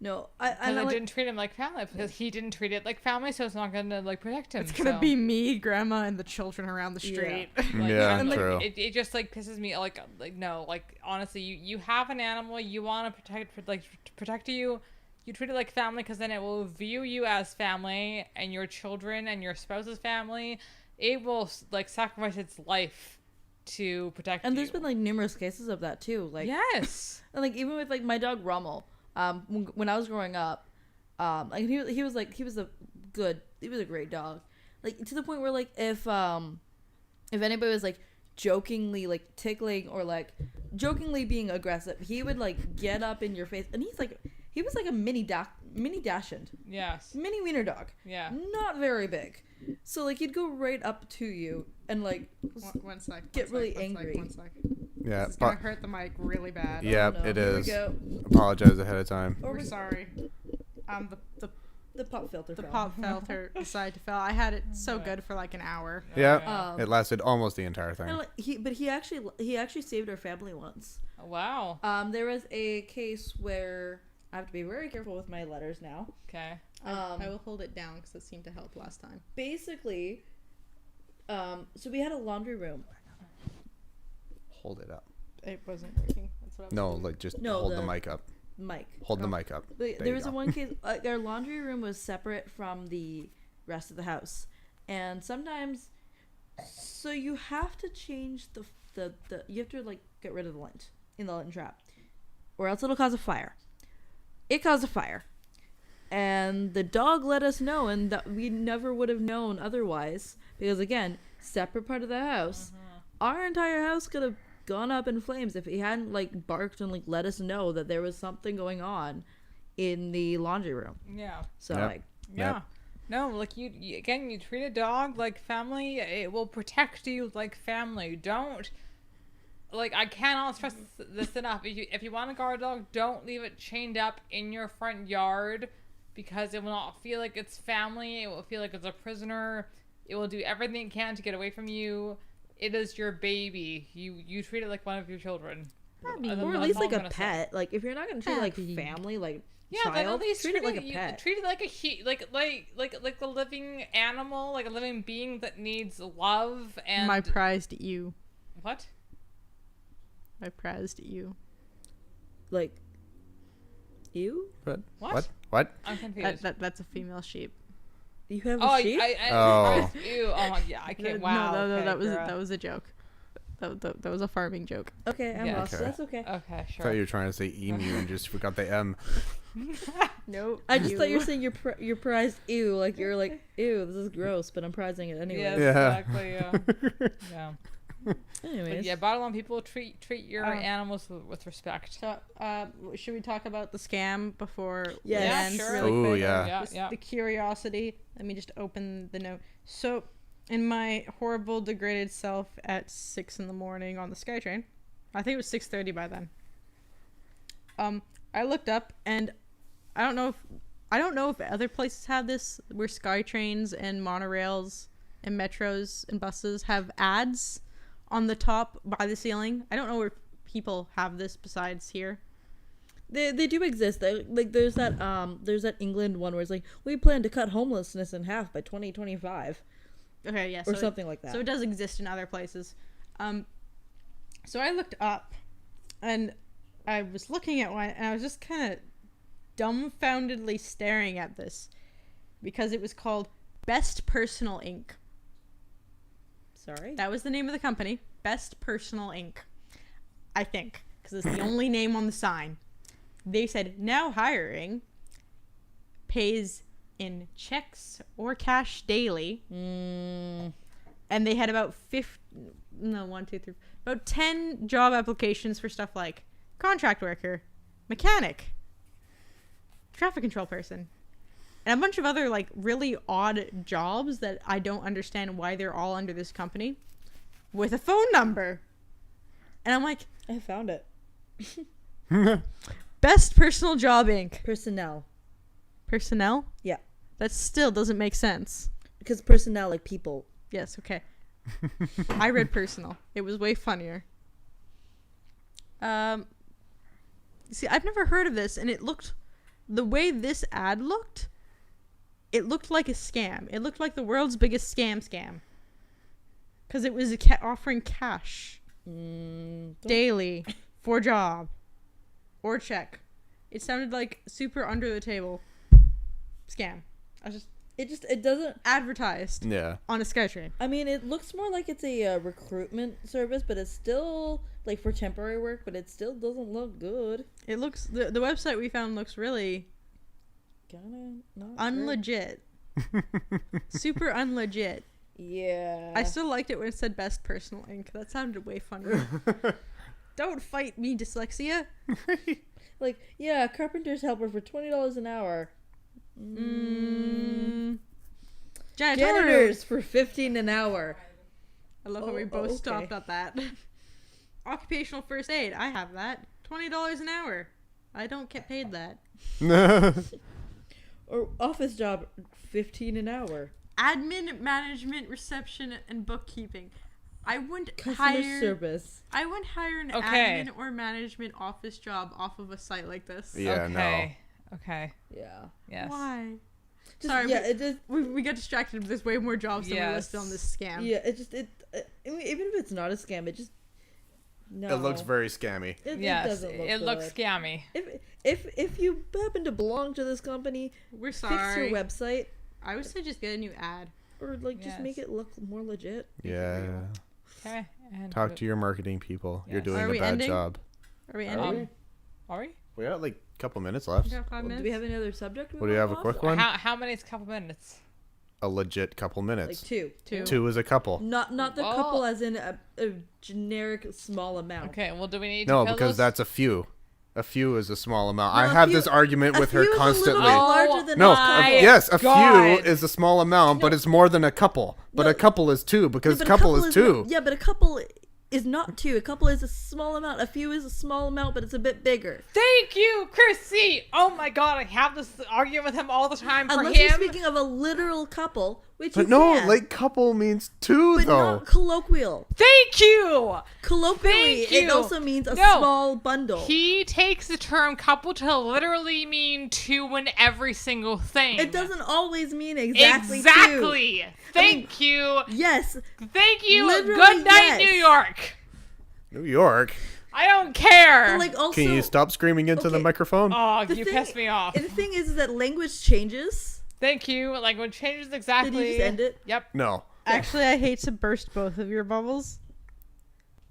No, And I I like, didn't treat him like family because he didn't treat it like family, so it's not gonna like protect him. It's gonna so. be me, Grandma, and the children around the Yeah. street. Like, Yeah, and, like, true. It just like pisses me like no, like honestly, you have an animal, you want to protect you. You treat it like family because then it will view you as family, and your children and your spouse's family. It will like sacrifice its life to protect you. and there's been like numerous cases of that too. Like yes. and, like even with like my dog Rommel, when I was growing up, like he was a great dog, like to the point where like if anybody was like jokingly like tickling or like jokingly being aggressive, he would like get up in your face, and he was like a mini dachshund, Yes. mini wiener dog, Yeah. not very big, so like he'd go right up to you and like One sec. Get really angry. One sec. Yeah, It's gonna but hurt the mic really bad. yeah, Oh, no. it Here we is. go. Apologize ahead of time. Or We're we- sorry. The the pop filter. the fell. pop filter decided to fail. I had it so good for like an hour. Yeah, it lasted almost the entire And thing. like, he actually saved our family once. Wow. There was a case where I have to be very careful with my letters now. Okay. I will hold it down because it seemed to help last time. Basically, so we had a laundry room. Hold it up. It wasn't working. That's what I was No, doing. like just No, hold the the- mic up. Mike. Hold the mic up. But There there you was go. a one case. Like, our laundry room was separate from the rest of the house, and sometimes, so you have to change the you have to like get rid of the lint in the lint trap, or else it'll cause a fire. It caused a fire, and the dog let us know, and that we never would have known otherwise because again, separate part of the house. Our entire house could have gone up in flames if he hadn't like barked and like let us know that there was something going on in the laundry room. Yeah. So Yep. like Yeah. Yep. No, like you again, you treat a dog like family, it will protect you like family. Don't like I cannot stress this enough. If you want a guard dog, don't leave it chained up in your front yard because it will not feel like it's family. It will feel like it's a prisoner. It will do everything it can to get away from you. It is your baby. You treat it like one of your children. And then or at that's least all like I'm a gonna say. pet. Like if you're not gonna treat it like Abby. family, like Yeah, then child, at least treat it like a pet. Treat it like like a living animal, like a living being that needs love and My prized you. what? My prized you. like, ew? What? What? I'm confused. That's a female sheep. You have Oh, a sheep? Oh. Ew. Oh my. Yeah. I can't. Wow. No, okay, that girl. was a joke. That was a farming joke. Okay, I'm Yeah. lost. Okay. That's okay. Okay. I Sure. thought you were trying to say emu and just forgot the M. Nope. I just thought you were saying you're prized ew, like you're like, ew, this is gross, but I'm prizing it anyway. Yes, Yeah. exactly. Yeah. Yeah. But Anyways. yeah. Bottom line, people treat your animals with respect. So, should we talk about the scam before Yes. it Yeah, ends sure. really Oh, quick? yeah. Yeah. Just Yeah. the curiosity. Let me just open the note. So, in my horrible degraded self at 6 a.m. on the SkyTrain, I think it was 6:30 by then. I looked up, and I don't know if other places have this, where SkyTrains and monorails and metros and buses have ads on the top by the ceiling. I don't know where people have this besides here. They do exist. Like there's that England one where it's like, we plan to cut homelessness in half by 2025 Okay, yeah, or so something like that. So it does exist in other places. So I looked up, and I was looking at one, and I was just kind of dumbfoundedly staring at this, because it was called Best Personal Inc. Sorry. That was the name of the company, Best Personal Inc. I think, because it's the only name on the sign. They said, now hiring, pays in checks or cash daily. And they had about 10 job applications for stuff like contract worker, mechanic, traffic control person, and a bunch of other like really odd jobs that I don't understand why they're all under this company with a phone number. And I'm like, I found it. Best Personal Job Inc. Personnel. Personnel? Yeah. That still doesn't make sense. Because personnel, like people. Yes, okay. I read personal. It was way funnier. See, I've never heard of this, and the way this ad looked, it looked like a scam. It looked like the world's biggest scam. Because it was offering cash daily for job or check. It sounded like super under the table scam. It doesn't advertised Yeah. on a SkyTrain. I mean, it looks more like it's a recruitment service, but it's still like for temporary work, but it still doesn't look good. It looks the website we found looks really Kinda not unlegit. Super unlegit. Yeah. I still liked it when it said Best Personal Inc. That sounded way funnier. Don't fight me, dyslexia. Like, yeah, carpenter's helper for $20 an hour. Janitors for $15 an hour. I love how we Oh, both okay. stopped at that. Occupational first aid. I have that. $20 an hour. I don't get paid that. Or office job, $15 an hour. Admin, management, reception, and bookkeeping. I wouldn't Customer service. I wouldn't hire an Okay. admin or management office job off of a site like this. Yeah, Okay. Okay. Yeah. Yes. Why? Just, Sorry, yeah, it just we got distracted. There's way more jobs than we Yes. listed on this scam. yeah, I mean, even if it's not a scam, it just no. It looks very scammy. It Yes. doesn't look It looks good. scammy. If you happen to belong to this company, We're fix sorry. your website I would say just get a new ad. or like just Yes. make it look more legit. Yeah. Okay. And Talk to your marketing people. You're Yes. doing Are a we bad ending? job. Are we Are ending? we? Are we? We got like a couple minutes left. We got 5 Do minutes. we have any other subject? What do you have? A quick one? How many is a couple minutes? A legit couple Like minutes. two. Two is a couple. Not the Oh. couple as in a generic small amount. Okay. Well, do we need to No, fill because those? that's a few. A few is a small amount. No, I a have few- this argument a with her few is a little constantly. bit larger than No, a couple. yes, a God. few is a small amount, but it's more than a couple. But No. a couple is two because Yeah, but couple is two. Yeah, but a couple is not two. A couple is a small amount. A few is a small amount, but it's a bit bigger. Thank you, Chrissy. Oh my God, I have this argument with him all the time. For Unless you're him, speaking of a literal couple, which But you no, can, like couple means two but though. not colloquial. thank you. Colloquially, Thank it you. also means a No. small bundle. He takes the term couple to literally mean two in every single thing. It doesn't always mean exactly two. Exactly. Thank you. Yes. Thank you. Literally, Good night, yes. New York. New York. I don't care. But, like, also, Can you stop screaming into the okay. microphone? Oh, the you thing- pissed me off. And the thing is that language changes. Thank you. Like when changes exactly. Did you just end it? Yep. No. Actually, I hate to burst both of your bubbles.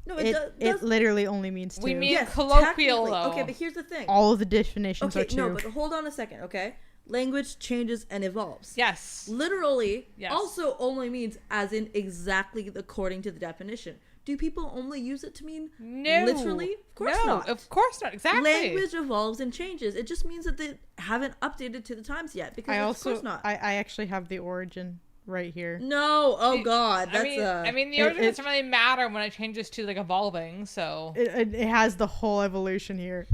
No, It does. literally only means two. We mean Yes, colloquial technically. though. Okay, but here's the thing. all of the definitions are Okay, two. no, but hold on a second, okay? Language changes and evolves. Yes. Literally Yes. also only means as in exactly according to the definition. Do people only use it to mean No. literally? Of course no, not. Of course not. Exactly. Language evolves and changes. It just means that they haven't updated to the times yet. Because of course not. I actually have the origin right here. No, oh god, that's I mean, the origin doesn't really matter when it changes to like evolving. So It has the whole evolution here.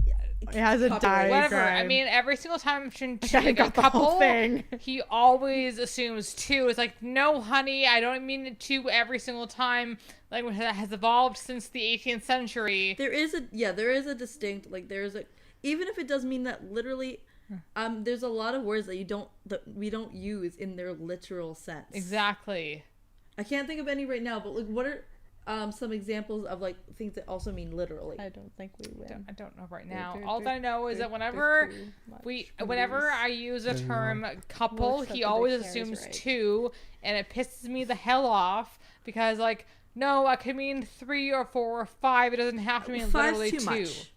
It has a Copyright. diagram. whatever. I mean, every single time I'm choosing I like, a got the whole couple, thing. he always assumes two. It's like, no, honey, I don't mean it two every single time. Language that has evolved since the 18th century. there is a distinct, like there is a, even if it does mean that literally, there's a lot of words that we don't use in their literal sense. Exactly. I can't think of any right now, but like what are some examples of like things that also mean literally? I don't think we win. I don't know right now. All I know is that whenever I use a term couple, Most of he the always dictionary's assumes right. two, and it pisses me the hell off because like, no, I could mean 3 or 4 or 5. It doesn't have to mean Five's literally too two. much.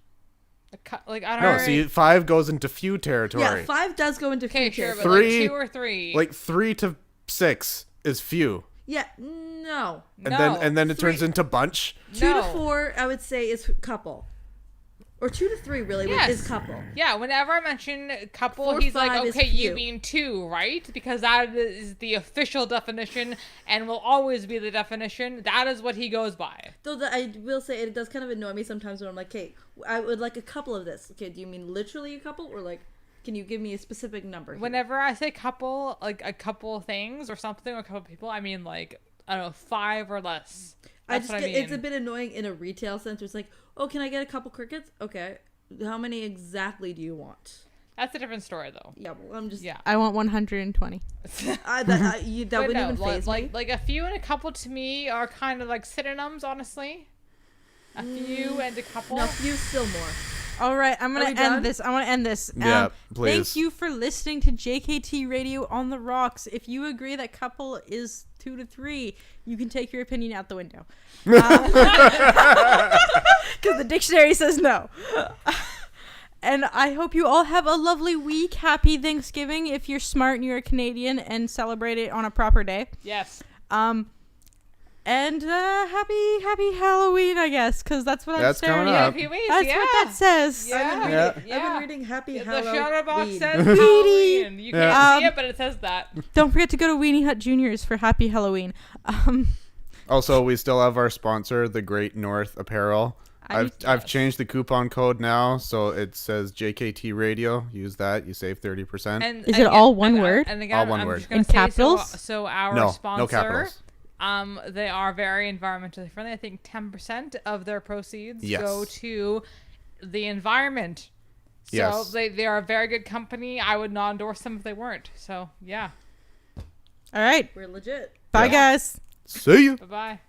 Like I don't No, know. see, 5 goes into few territory. Yeah, 5 does go into Okay, future. sure, but Three- like 2 or 3. Like 3 to 6 is few. Yeah, no. And then it turns Three- into bunch. 2 to No. 4, I would say, is couple. Or 2 to 3 really Yes. is couple. Yeah, whenever I mention couple, 4, he's like, 5 is okay, you few. mean 2, right? Because that is the official definition and will always be the definition. That is what he goes by. Though I will say it does kind of annoy me sometimes when I'm like, okay, I would like a couple of this. Okay, do you mean literally a couple, or like, can you give me a specific number? Here? Whenever I say couple, like a couple things or something, or a couple people, I mean like, I don't know, 5 or less. I That's just what get, I mean. it's a bit annoying in a retail sense. Where it's like, oh, can I get a couple crickets? Okay, how many exactly do you want? That's a different story, though. Yeah, well, I'm just Yeah. I want 120. that But wouldn't no, even phase me. like a few and a couple to me are kind of like synonyms, honestly. A few and a couple. No, few still more. All right, I'm Are gonna we done? end this. I want to end this. Yeah, please. Thank you for listening to JKT Radio on the Rocks. If you agree that couple is 2 to 3, you can take your opinion out the window. Because the dictionary says no. And I hope you all have a lovely week. Happy Thanksgiving if you're smart and you're a Canadian and celebrate it on a proper day. Yes. And happy Halloween, I guess, because that's what That's I'm staring coming at. up. Happy weeks, That's yeah. what that says. Yeah. I've been Yeah. reading Happy The Halloween. shadow box says Weedy. Halloween. You can't Yeah. see it, but it says that. Don't forget to go to Weenie Hut Juniors for Happy Halloween. Also, we still have our sponsor, the Great North Apparel. I've changed the coupon code now, so it says JKT Radio. Use that. You save 30%. And Is it all one word? And again, All one I'm word. just gonna In say, capitals? So our No, sponsor, no capitals. They are very environmentally friendly. I think 10% of their proceeds Yes. go to the environment. So Yes. they are a very good company. I would not endorse them if they weren't. So yeah. All right. We're legit. Bye, Yeah. guys. See you. Bye bye.